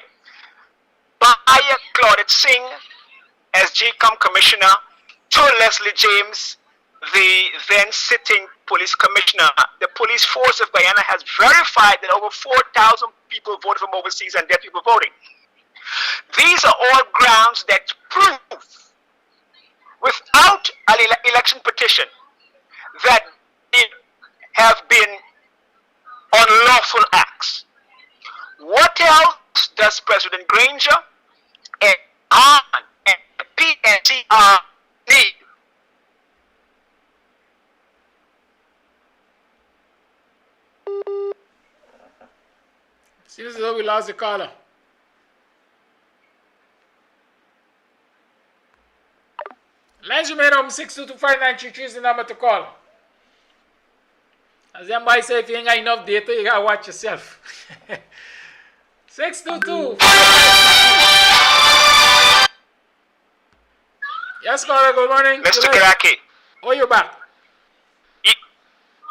[SPEAKER 7] by Claudette Singh as GCOM Commissioner to Leslie James, the then sitting police commissioner. The police force of Guyana has verified that over 4,000 people voted from overseas and dead people voting. These are all grounds that prove, without an election petition, that it have been unlawful acts. What else does President Granger and Harmon and the PNCR need?
[SPEAKER 1] Seems as though we lost the caller. Lines remain open. 6225933 is the number to call. As somebody say, if you ain't got enough data, you gotta watch yourself. 622. Yes, caller, good morning.
[SPEAKER 7] Mr. Kiraki.
[SPEAKER 1] Oh, you're back.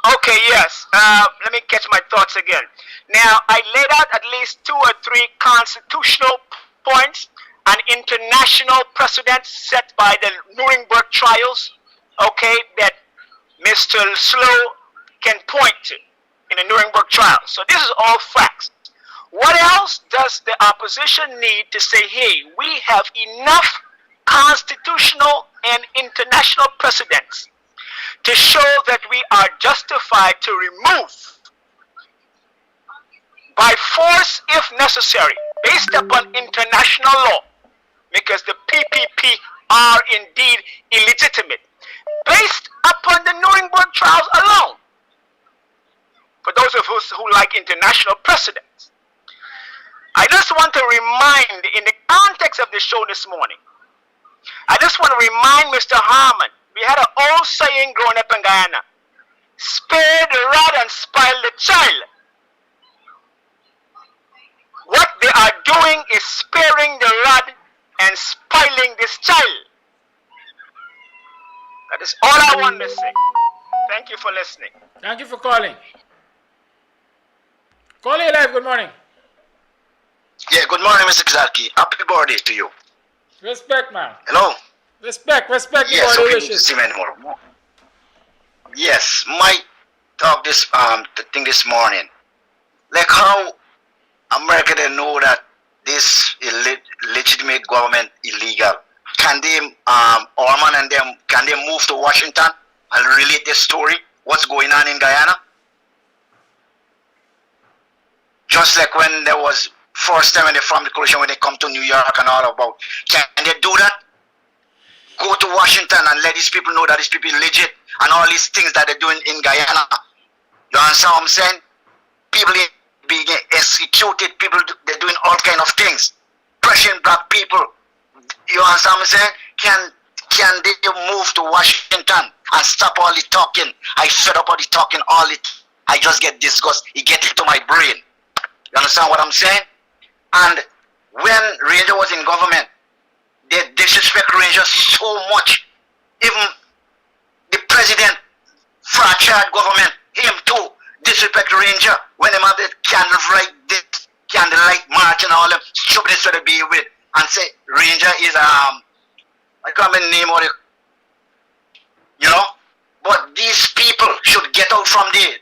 [SPEAKER 7] Okay, yes. Let me catch my thoughts again. Now, I laid out at least 2 or 3 constitutional points and international precedents set by the Nuremberg trials, okay, that Mr. Slow can point to in the Nuremberg trials. So this is all facts. What else does the opposition need to say, hey, we have enough constitutional and international precedents to show that we are justified to remove by force if necessary, based upon international law, because the PPP are indeed illegitimate, based upon the Nuremberg trials alone. For those of us who like international precedents, I just want to remind, in the context of the show this morning, I just want to remind Mr. Harmon, we had an old saying growing up in Guyana: spare the rod and spoil the child. What they are doing is sparing the rod and spoiling this child. That is all I want to say. Thank you for listening.
[SPEAKER 1] Thank you for calling. Calling live, good morning.
[SPEAKER 8] Yeah, good morning, Mr. Kizaki. Happy birthday to you.
[SPEAKER 1] Respect, man.
[SPEAKER 8] Hello?
[SPEAKER 1] Respect
[SPEAKER 8] Yes,
[SPEAKER 1] the
[SPEAKER 8] okay,
[SPEAKER 1] wishes.
[SPEAKER 8] see me anymore. Yes, my talk this thing this morning. Like how America they know that this legitimate government illegal. Can they Orman and them can they move to Washington and relate this story? What's going on in Guyana? Just like when there was first time when they formed the coalition, when they come to New York and all about, can they do that? Go to Washington and let these people know that these people legit and all these things that they're doing in Guyana. You understand what I'm saying? People being executed, people they're doing all kind of things, pressuring black people. You understand what I'm saying? Can they move to Washington and stop all the talking. I fed up all the talking, all it. I just get disgust. It get into my brain. You understand what I'm saying? And when Ranger was in government, they disrespect Rangers so much. Even the president, fractured government, him too, disrespect Ranger when they have the candlelight march and all them stupidness to be with and say Ranger is I can't remember the name of it, you know. But these people should get out from there.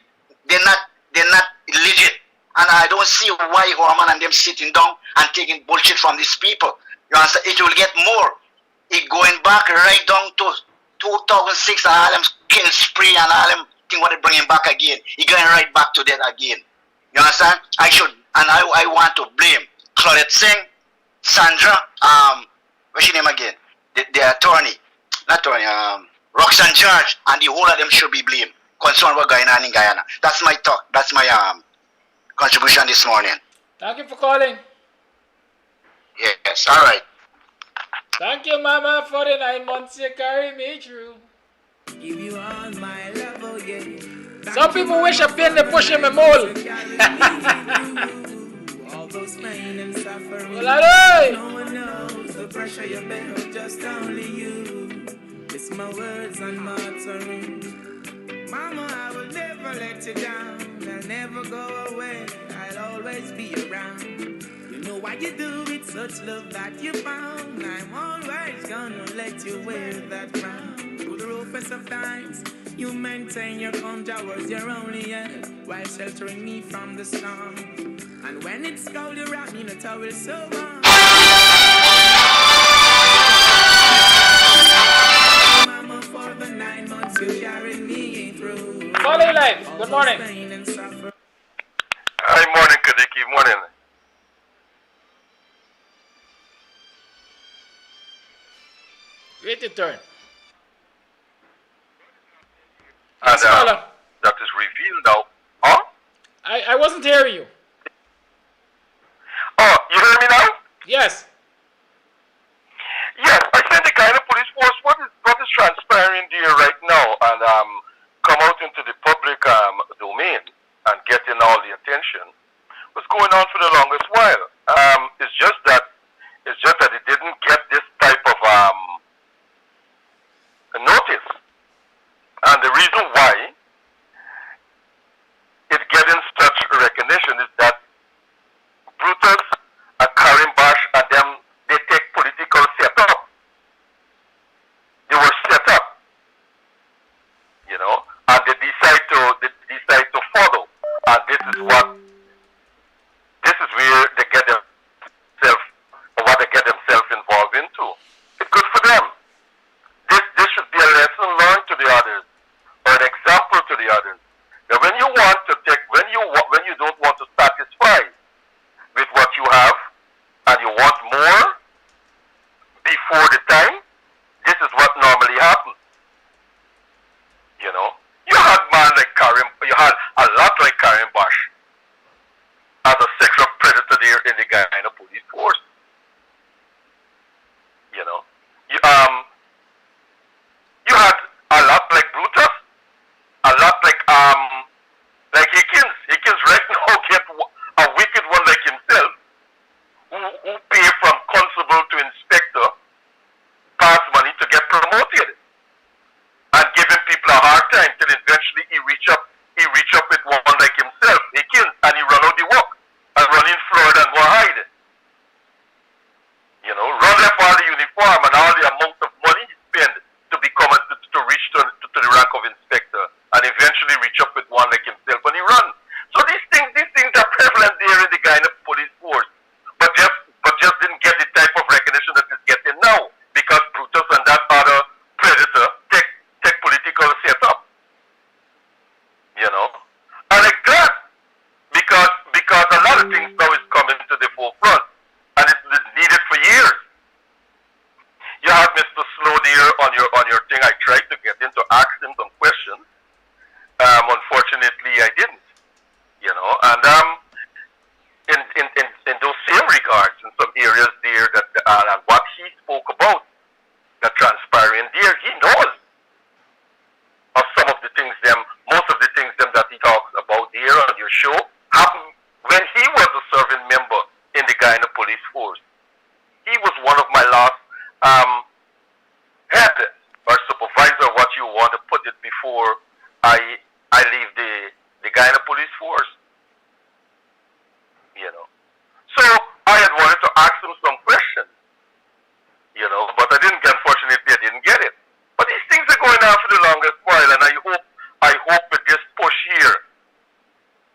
[SPEAKER 8] They're not legit. And I don't see why Horman and them sitting down and taking bullshit from these people. You understand? It will get more. It going back right down to 2006 and all them kill spree and all them thing what they bring him back again. He going right back to that again. You understand? I want to blame Claudette Singh, Sandra, what's your name again? The attorney, not attorney, Roxanne George, and the whole of them should be blamed. Concerned what's going on in Guyana. That's my talk. That's my contribution this morning.
[SPEAKER 1] Thank you for calling.
[SPEAKER 8] Yes, all right.
[SPEAKER 1] Thank you, Mama, for the 9 months you carry me through.
[SPEAKER 2] Give you all my love, oh yeah.
[SPEAKER 1] Some people wish I pain the push in my mole.
[SPEAKER 2] All those pain and suffering.
[SPEAKER 1] Well, I know.
[SPEAKER 2] No one knows the pressure you bear, just only you. It's my words and my tongue. Mama, I will never let you down. I'll never go away. I'll always be around. You know why you do it, such love that you found. I'm always gonna let you wear that crown. Through the roughest of times, you maintain your calm towards your only end, while sheltering me from the storm. And when it's cold, you wrap me in a towel so warm. Mama, for the 9 months you carried me through.
[SPEAKER 1] Calling live. Good morning.
[SPEAKER 9] Hi, morning, Kadiki. Morning.
[SPEAKER 1] Wait your turn.
[SPEAKER 9] And
[SPEAKER 1] Caller.
[SPEAKER 9] that is revealed now. Huh?
[SPEAKER 1] I wasn't hearing you.
[SPEAKER 9] Oh, you hear me now?
[SPEAKER 1] Yes.
[SPEAKER 9] Yes, I think the kind of police force, what is transpiring there right now and come out into the public domain and getting all the attention was going on for the longest while. It's just that it didn't get this type of notice. And the reason why it's getting such recognition is that Brutus and Karim Bash and them, they take political setup. They were set up, you know, and they decide to follow. And this is where they get themselves involved into. It's good for them. This should be a lesson learned to the others, or an example to the others. That when you don't want to satisfy with what you have, and you want more before the time, this is what normally happens. You know, you had a lot like Karim Bash as a sexual predator there in the Guyana police force. You know, you had a lot like Brutus, a lot like Hickins. Hickins right now get a wicked one like himself, who pay from constable to inspector, pass money to get promoted, and giving people a hard time till eventually he reach up with one like himself, Hickins, and he run out the work and run in Florida and go hide. You know, run left all the uniform and all the amount of money he spend to become to reach to the rank of inspector, and eventually reach up with one like himself when he run. So these things are prevalent there in the Guyana police force, but just didn't get the type of recognition that it's getting now because Brutus and that other predator take political setup. You know, and like that because a lot of things now is coming to the forefront, and it's been needed for years. You had Mr. Slow there on your thing. I tried to get in to ask him some questions. Unfortunately, I didn't. You know, and in those same regards, in some areas there that and what he spoke about, that transpiring there, he knows. the things them, most of the things them that he talks about here on your show happened when he was a serving member in the Guyana police force. He was one of my last head or supervisor, what you want to put it, before I leave the Guyana police force. You know. So I had wanted to ask him some questions, you know, but I didn't. Unfortunately, I didn't get it. But these things are going on for the longest while, and I hope with this push here,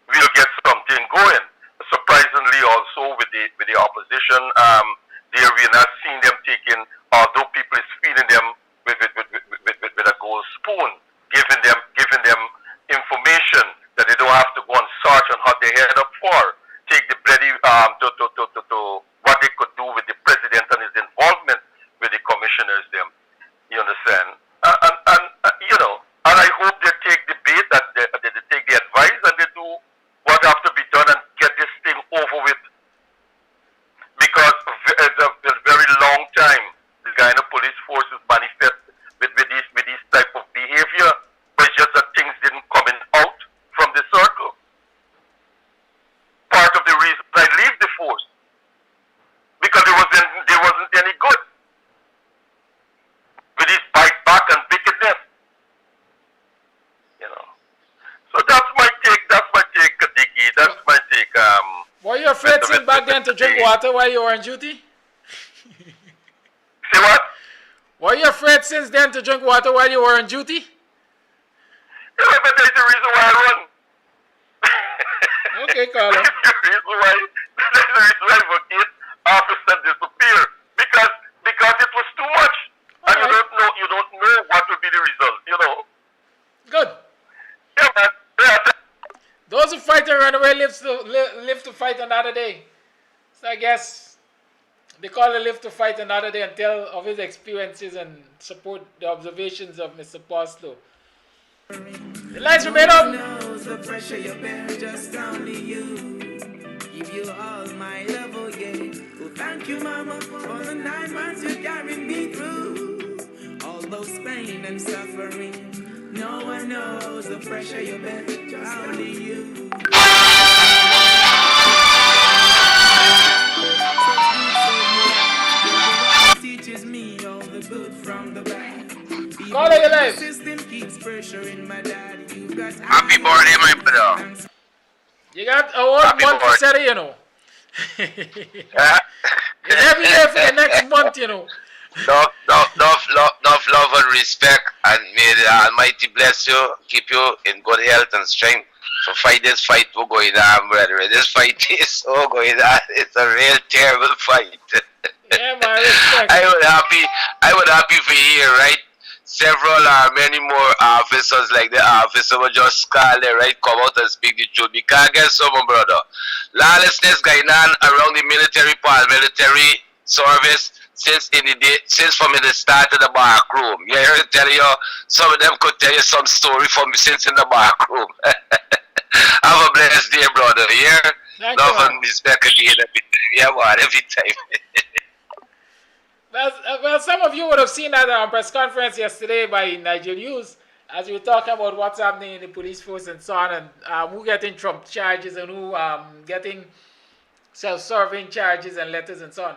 [SPEAKER 9] we'll get something going. Surprisingly, also with the opposition, there we're not seeing them taking, although people is feeding them with a gold spoon, giving them information that they don't have to go and search and hot their head up for. Take the bloody to what they could do with the president and his involvement with the commissioners them. You understand? And you know, and I hope they take the bait, that they take the advice, and they do what have to be done and get this thing over with. Because it's a very long time the Guyana police forces manifest with these type of behavior, but it's just that things didn't come out from the circle. Part of the reason I leave the force, because there wasn't any good with this bite back and wickedness, you know. So that's my take, Kadiki. That's my take.
[SPEAKER 1] Were you afraid since back then to drink water while you were on duty?
[SPEAKER 9] Say what?
[SPEAKER 1] Were you afraid since then to drink water while you were on duty?
[SPEAKER 9] Yeah, but there's the reason why I run.
[SPEAKER 1] Okay, Carlo.
[SPEAKER 9] There's the reason why advocate officer disappeared, because it was too much, and
[SPEAKER 1] Alright.
[SPEAKER 9] you don't know what will be the result. You know.
[SPEAKER 1] Good.
[SPEAKER 9] Yeah, man. Yeah.
[SPEAKER 1] Those who fight and run away live to fight another day. So I guess they call it live to fight another day and tell of his experiences and support the observations of Mr. Poslow. The lights were made up.
[SPEAKER 2] Knows the pressure you bear, just only you. Give you all my love, oh yeah. Oh, thank you, mama, for the 9 months you carried me through. All those pain and suffering. No one knows the pressure you bear, just only you. Teaches me all the good from the bad.
[SPEAKER 1] Call it your life.
[SPEAKER 2] System keeps pressuring my dad. You got
[SPEAKER 8] Happy birthday, my brother.
[SPEAKER 1] You got a whole
[SPEAKER 8] Happy
[SPEAKER 1] month to
[SPEAKER 8] birthday.
[SPEAKER 1] set it, you know. It's every day for the next month, you know.
[SPEAKER 8] Enough love and respect, and may the Almighty bless you, keep you in good health and strength. So fight this fight we're going on, brethren. This fight is so going on. It's a real terrible fight.
[SPEAKER 1] Yeah, man, respect.
[SPEAKER 8] I would happy for you here, right? Several many more officers like the officer will just call there, right? Come out and speak the truth. Because guess what, my brother? Lawlessness going on around the military service since from the start of the back room. You hear it tell you, some of them could tell you some story from since in the back room. Have a blessed day, brother. Here,
[SPEAKER 1] Thank
[SPEAKER 8] love
[SPEAKER 1] you, man.
[SPEAKER 8] and respect again every time. Yeah, man, every time.
[SPEAKER 1] Well, some of you would have seen that press conference yesterday by Nigel Hughes as we were talking about what's happening in the police force and so on, and who getting Trump charges and who getting self-serving charges and letters and so on.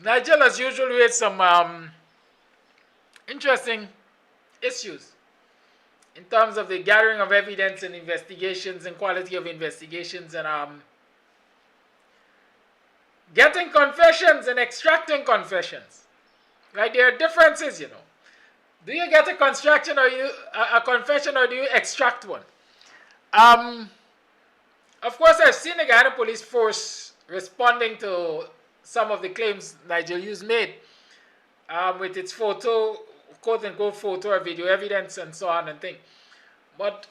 [SPEAKER 1] Nigel, as usual, raised some interesting issues in terms of the gathering of evidence and investigations and quality of investigations and getting confessions and extracting confessions. Right? There are differences, you know. Do you get a confession or do you extract one? Of course, I've seen the Guyana Police Force responding to some of the claims Nigel Hughes made with its photo, quote-unquote photo or video evidence and so on and things. But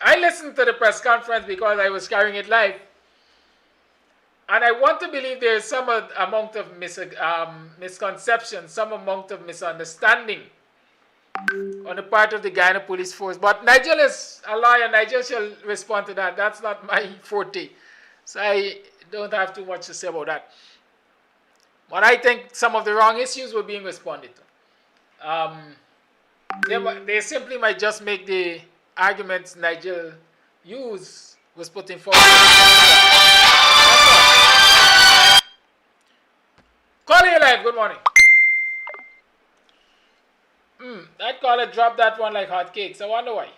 [SPEAKER 1] I listened to the press conference because I was carrying it live. And I want to believe there is some amount of misconception, some amount of misunderstanding on the part of the Guyana Police Force. But Nigel is a lawyer. Nigel shall respond to that. That's not my forte. So I don't have too much to say about that. But I think some of the wrong issues were being responded to. They simply might just make the arguments Nigel was putting forward. That's all. Caller, you live. Good morning. That caller dropped that one like hotcakes. I wonder why.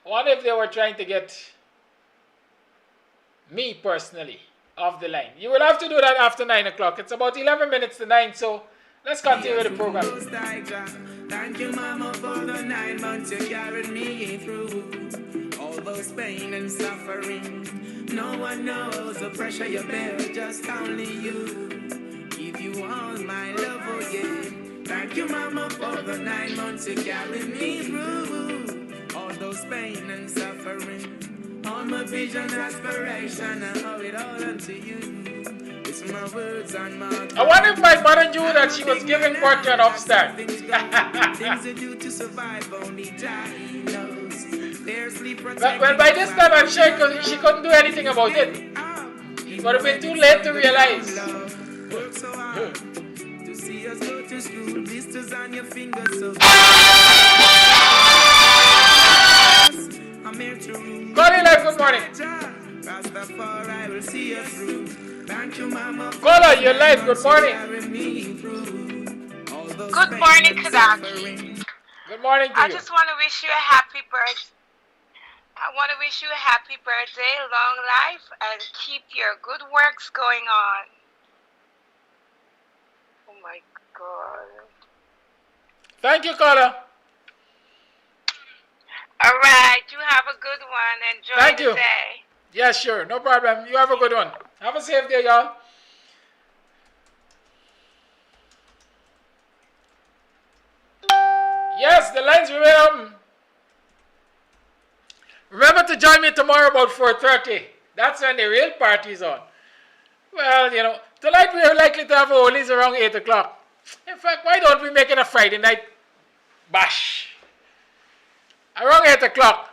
[SPEAKER 1] I wonder if they were trying to get me personally off the line. You will have to do that after 9 o'clock. It's about 11 minutes to 9, so let's continue with the program.
[SPEAKER 2] Thank you, Mama, for the 9 months you carried me through. All those pain and suffering. No one knows the pressure you bear, just only you. Give you all my love, oh yeah. Thank you, Mama, for the 9 months you carried me through. All those pain and suffering. All my vision, aspiration, I owe it all unto you. It's my words and my
[SPEAKER 1] I wonder if my mother knew that she was giving birth to an upstart.
[SPEAKER 2] things you do to survive, only time knows.
[SPEAKER 1] Well, by this time, I'm sure she couldn't do anything about it. It would have been too late to realize.
[SPEAKER 2] Work so hard to see us go to school. Blisters on your fingers, so I'm here to rule.
[SPEAKER 1] Caller, live. Good morning.
[SPEAKER 2] Rastafari will see you through. Thank you, Mama.
[SPEAKER 1] Caller, you're live. Good morning.
[SPEAKER 10] Good morning, Kadaki.
[SPEAKER 1] Good morning to
[SPEAKER 10] I
[SPEAKER 1] you.
[SPEAKER 10] just want to wish you a happy birthday. I want to wish you a happy birthday, long life, and keep your good works going on. Oh my God.
[SPEAKER 1] Thank you, caller.
[SPEAKER 10] All right, you have a good one. Enjoy
[SPEAKER 1] Thank
[SPEAKER 10] the
[SPEAKER 1] you.
[SPEAKER 10] day.
[SPEAKER 1] Yeah, sure. No problem. You have a good one. Have a safe day, y'all. Yes, the lines remain open. Remember to join me tomorrow about 4:30. That's when the real party's on. Well, you know, tonight we are likely to have Oli's around 8 o'clock. In fact, why don't we make it a Friday night bash? Around 8 o'clock.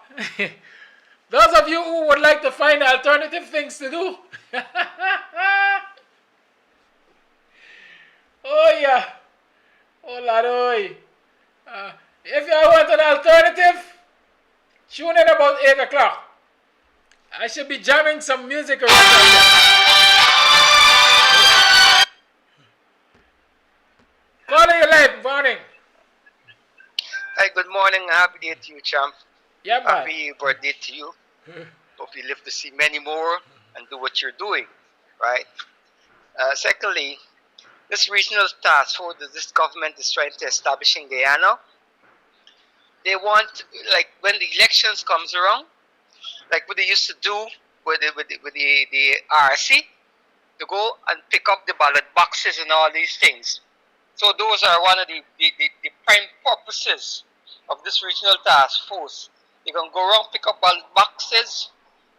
[SPEAKER 1] Those of you who would like to find alternative things to do. Oh, yeah. Oh, Lord, oi. If you want an alternative, tune in about 8 o'clock. I should be jamming some music around right now. Caller, you live. Morning.
[SPEAKER 11] Hi, good morning. Happy day to you, champ.
[SPEAKER 1] Yeah, man.
[SPEAKER 11] Happy birthday to you. Hope you live to see many more and do what you're doing, right? Secondly, this regional task force that this government is trying to establish in Guyana, they want, like, when the elections comes around, like what they used to do with the RC, to go and pick up the ballot boxes and all these things. So those are one of the prime purposes of this regional task force. You can go around, pick up ballot boxes,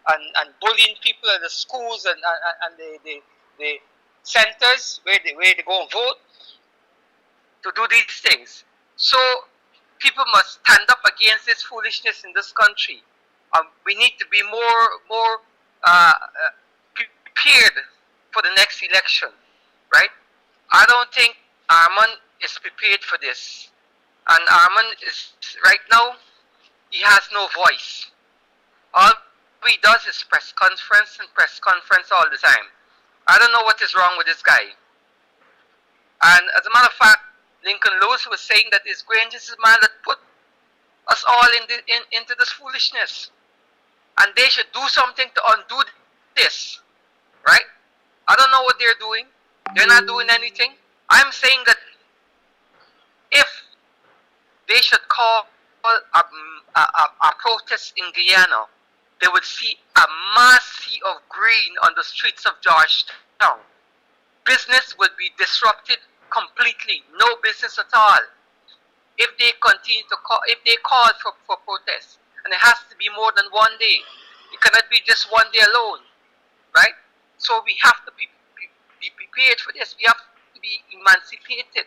[SPEAKER 11] and bullying people at the schools and the centers where they go and vote to do these things. So people must stand up against this foolishness in this country. We need to be more prepared for the next election, right? I don't think Armand is prepared for this. And Armand is, right now, he has no voice. All he does is press conference all the time. I don't know what is wrong with this guy. And as a matter of fact, Lincoln Lewis was saying that it's Grange is the man that put us all into this foolishness. And they should do something to undo this, right? I don't know what they're doing. They're not doing anything. I'm saying that if they should call a protest in Guyana, they would see a mass sea of green on the streets of Georgetown. Business would be disrupted completely. No business at all. If they continue to call, if they call for protests, and it has to be more than one day. It cannot be just one day alone, right? So we have to be prepared for this. We have to be emancipated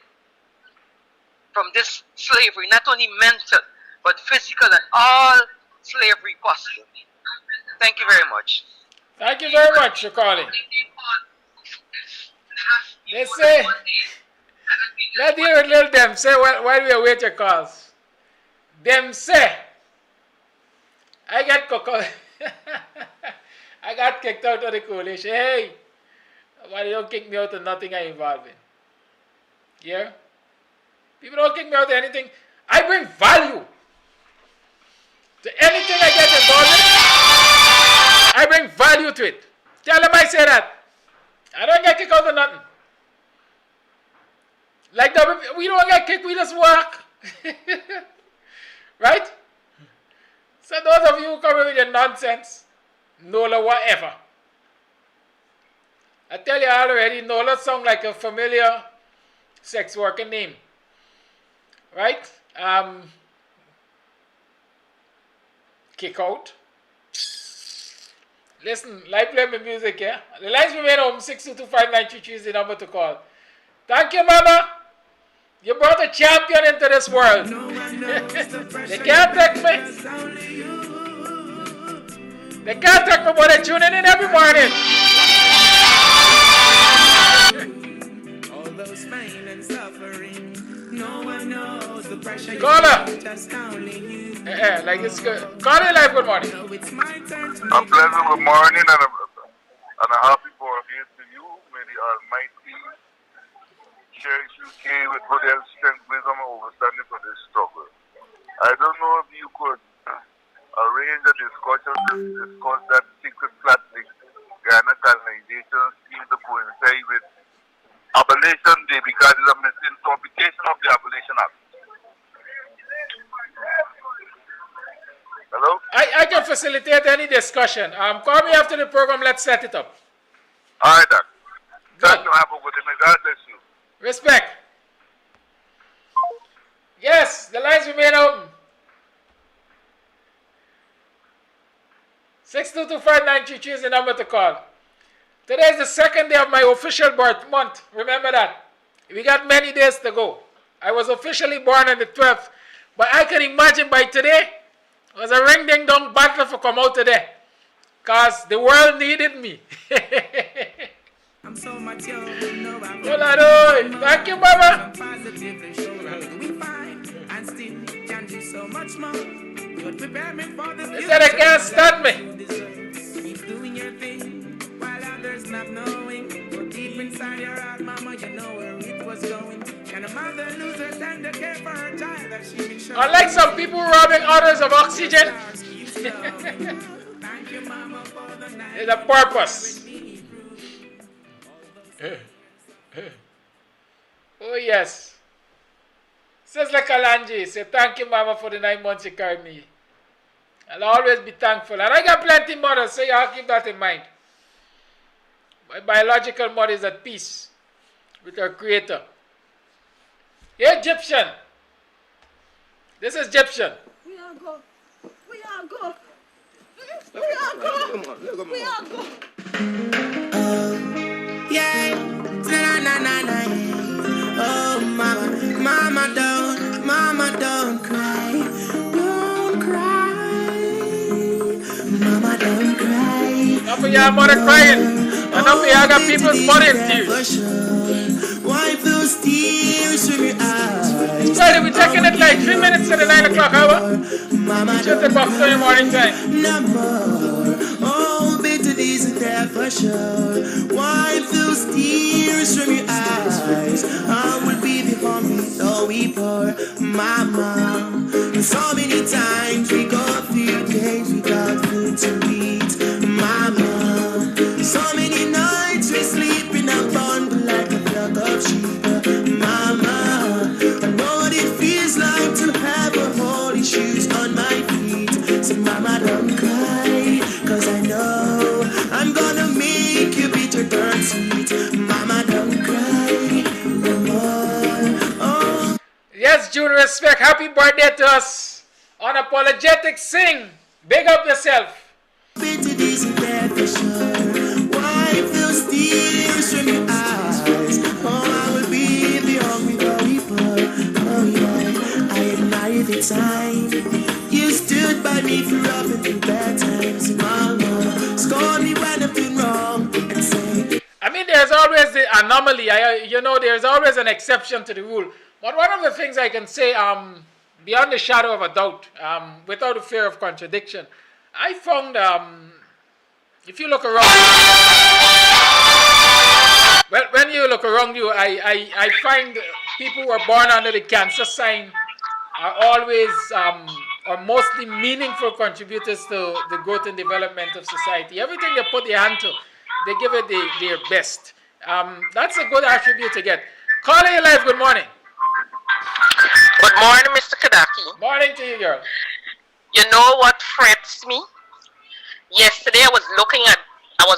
[SPEAKER 11] from this slavery, not only mental, but physical and all slavery possible. Thank you very much.
[SPEAKER 1] Thank you very much for calling. Let's deal with little them. Say while we await your calls. Them say, I got I got kicked out of the coalition. Hey, why you don't kick me out of nothing I'm involved in? Yeah? People don't kick me out of anything. I bring value to anything I get involved in. I bring value to it. Tell them I say that. I don't get kicked out of nothing. Like we don't get kicked, we just work. Right? So those of you who come with your nonsense, Nola whatever. I tell you already, Nola sound like a familiar sex worker name. Right? Kick out. Listen, live play my music, yeah? The lines we made home, 6225933 is the number to call. Thank you, Mama. You brought a champion into this world. They can't take me. They can't take me, but they tune in every morning. Caller. Like it's good. Call it live, good morning.
[SPEAKER 9] A pleasant good morning and a happy birthday to you. May the Almighty cherish you with good health, strength, wisdom, and understanding for this struggle. I don't know if you could arrange a discussion to discuss that secret flat link Ghana colonization seems to coincide with Abolition Day because it's a misinterpretation of the Abolition Act. Hello?
[SPEAKER 1] I can facilitate any discussion. Call me after the program. Let's set it up.
[SPEAKER 9] All right, Doc.
[SPEAKER 1] Good.
[SPEAKER 9] Thank you. Have a good day. May God bless you.
[SPEAKER 1] Respect. Yes, the lines remain open. 6225933 is the number to call. Today is the second day of my official birth month. Remember that. We got many days to go. I was officially born on the 12th. But I can imagine by today, it was a ring-ding-dong battle for come out today. Because the world needed me.
[SPEAKER 2] I'm so much young,
[SPEAKER 1] thank you, Mama.
[SPEAKER 2] We find and still can do so much more. But prepare me for the
[SPEAKER 1] They said they can't stand me.
[SPEAKER 2] Keep doing your thing while others not knowing. But deep inside your heart, Mama, you know where it was going. Can a mother lose her tender care for her child that she been showing?
[SPEAKER 1] Unlike some people robbing others of oxygen,
[SPEAKER 2] Thank you, Mama, for the night.
[SPEAKER 1] there's a purpose. Oh yes. Says like Kalanji, say thank you, Mama, for the 9 months you carried me. I'll always be thankful. And I got plenty mothers, so you have to keep that in mind. My biological mother is at peace with her creator. Hey, Egyptian. This is Egyptian.
[SPEAKER 5] We are go. We are go. We are go. We are go.
[SPEAKER 2] Yeah, na. Oh, mama, don't cry, mama, don't cry.
[SPEAKER 1] Enough of your mother crying. Enough of y'all got people's money in tears.
[SPEAKER 2] Wipe those tears from your eyes.
[SPEAKER 1] Sorry, we're taking it like 3 minutes to the 9 o'clock hour.
[SPEAKER 2] Mama,
[SPEAKER 1] Just about 30 morning time.
[SPEAKER 2] no more. Oh, bitter days are there for sure. Wipe those tears from your eyes. I will be before me, though we pour. Mama, so many times we go through days without food to eat. Mama, so many nights we sleep in a bundle like a flock of sheep. Mama, I know what it feels like to have a holy shoes on my feet. So mama, don't cry, 'cause I know I'm gonna make you bitter turn sweet. Mama, don't cry no more. Oh.
[SPEAKER 1] Yes, June, respect. Happy birthday to us. Unapologetic sing. Big up yourself.
[SPEAKER 2] Bitter days are there for sure. Wipe those tears from your eyes. Oh, I will be beyond with the weeper. Oh yeah, I admire the time you stood by me through rough and through bad times. Mama, scold me when I've been wrong and say,
[SPEAKER 1] I mean, there's always the anomaly normally, there's always an exception to the rule. But one of the things I can say, beyond the shadow of a doubt, without a fear of contradiction, I found, if you look around, when you look around you, I find people who are born under the cancer sign are always, or mostly meaningful contributors to the growth and development of society. Everything they put their hand to, they give it their best. That's a good attribute to get. Caller, your life, good morning.
[SPEAKER 12] Good morning, Mr. Kadaki.
[SPEAKER 1] Morning to you, girl.
[SPEAKER 12] You know what frets me? Yesterday I was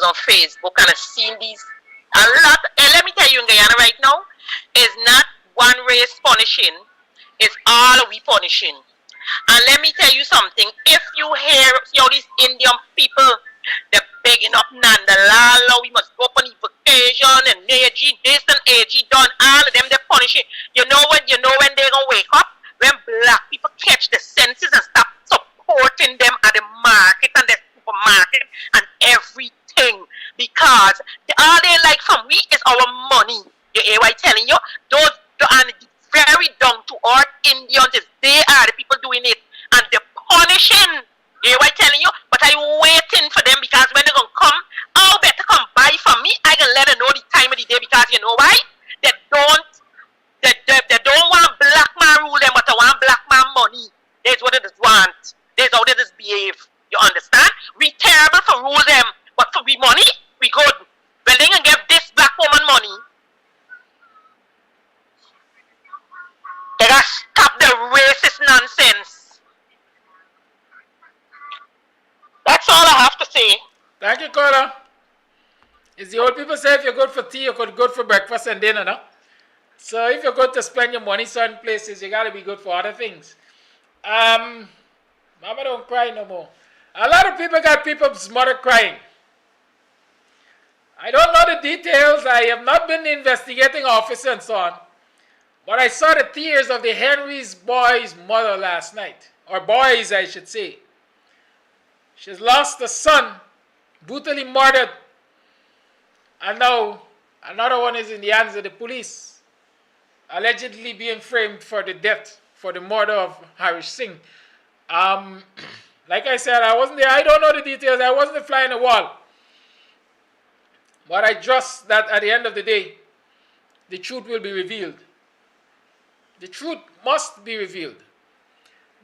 [SPEAKER 12] on Facebook and I seen these, a lot, and let me tell you in Guyana right now, is not one race punishing, it's all we punishing. And let me tell you something, if you hear all these Indian people, they're begging up Nandalala, we must go up on the vacation, and AG this and AG done, all of them they're punishing. You know when they're gonna wake up? When black people catch the senses and stop supporting them at the market and the supermarket and everything. Because all they like from we is our money. You hear what I'm telling you? Those and very down to earth Indians, they are the people doing it. And they're punishing. You hear what I'm telling you? But I'm waiting for them because when they're gonna come, I'll better come buy from me. I can let them know the time of the day because you know why? They don't want black man rule them, but they want black man money. That's what they just want. That's how they just behave. You understand? We terrible for rule them, but for we money, we good. Well, they can give this black woman money. They gotta stop the racist nonsense. That's all I have to say.
[SPEAKER 1] Thank you, caller. It's the old people say if you're good for tea, you're good for breakfast and dinner, no? So if you're good to spend your money certain places, you gotta be good for other things. Mama don't cry no more. A lot of people got people's mother crying. I don't know the details. I have not been the investigating officer and so on. But I saw the tears of the Henry's boy's mother last night. Or boys, I should say. She's lost a son, brutally murdered. And now another one is in the hands of the police, allegedly being framed for the death, for the murder of Harish Singh. Like I said, I wasn't there. I don't know the details. I wasn't the fly on the wall. But I trust that at the end of the day, the truth will be revealed. The truth must be revealed.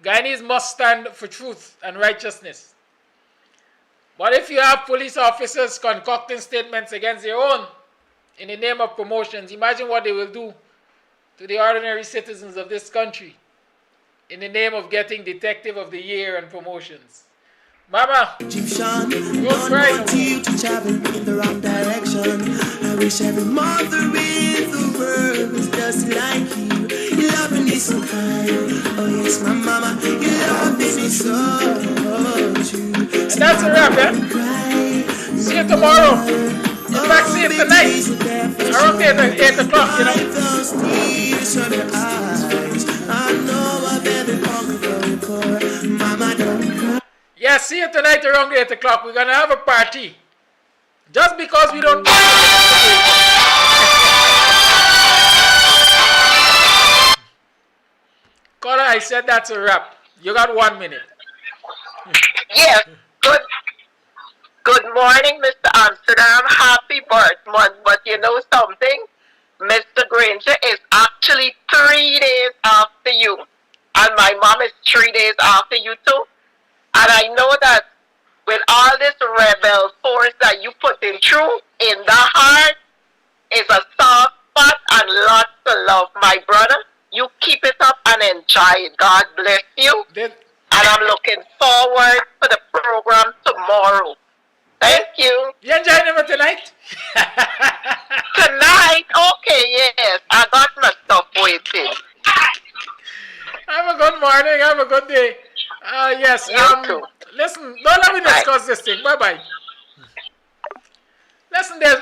[SPEAKER 1] Guyanese must stand for truth and righteousness. But if you have police officers concocting statements against their own in the name of promotions, imagine what they will do to the ordinary citizens of this country in the name of getting Detective of the Year and promotions. Mama,
[SPEAKER 2] Egyptian,
[SPEAKER 1] don't cry no more.
[SPEAKER 2] you to travel in the wrong direction. I wish every mother in the world was just like you. Your loving is so kind. Oh yes, my mama, your loving is so true.
[SPEAKER 1] And that's a wrap, eh? See you tomorrow. In fact, see you tonight. Around 8 o'clock, you know.
[SPEAKER 2] Those tears from your eyes. I know I've been hungry for. Mama, don't cry.
[SPEAKER 1] Yeah, see you tonight around 8 o'clock. We're going to have a party. Just because we don't... Caller, I said that's a wrap. You got 1 minute.
[SPEAKER 12] Yes, good morning, Mr. Amsterdam. Happy birth month. But you know something? Mr. Granger is actually 3 days after you. And my mom is 3 days after you too. And I know that with all this rebel force that you put in through, in the heart is a soft spot and lots of love, my brother. You keep it up and enjoy it. God bless you. And I'm looking forward to the program tomorrow. Thank you.
[SPEAKER 1] You enjoying it tonight?
[SPEAKER 12] Tonight? Okay, yes. I got my stuff waiting.
[SPEAKER 1] Have a good morning. Have a good day. Yes.
[SPEAKER 12] You too.
[SPEAKER 1] Listen, don't let me discuss this thing. Bye-bye. Listen, they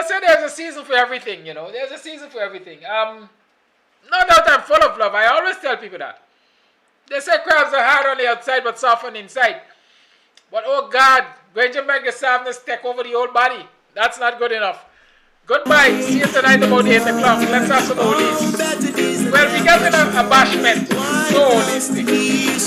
[SPEAKER 1] say there's a season for everything, you know. There's a season for everything. No doubt I'm full of love. I always tell people that. They say crabs are hard on the outside but soft on the inside. But oh God, Granger make the softness take over the whole body. That's not good enough. Goodbye. See you tonight about 8 o'clock. Let's have some oldies. Well, we got a bashment. So oldies thing.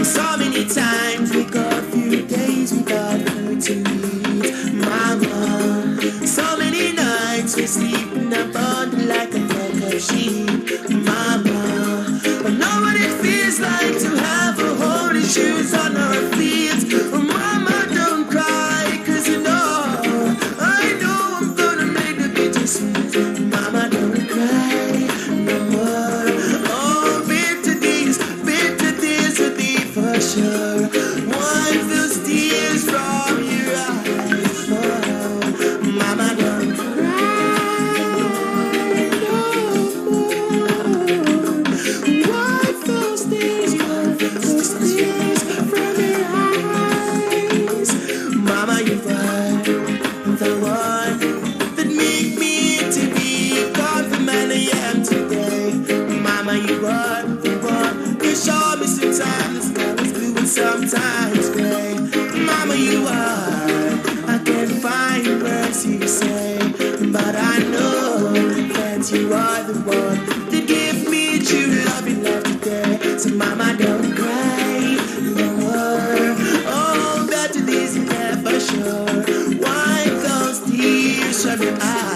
[SPEAKER 2] So many times we go a few days without food to eat, mama. So many nights we sleep in a bundle like a flock of sheep, mama. But know what it feels like to have a holy shoes on our feet, mama. Don't cry, 'cause you know I know I'm gonna make the bittersweet, mama. Don't cry no more. Oh, bitter days will be for sure. Wipe those tears from your eyes. Oh, mama, don't cry no more. Wipe those tears from your eyes. Mama, you are the one that make me to be God, the man I am today. Mama, you are the one. You show me sometimes love is blue and sometimes gray. Mama, you are. I can't find words to say, but I know that you are the one that give me true love and love today. So mama, don't cry no more. Oh, better days are there for sure. Wipe those tears from your eyes.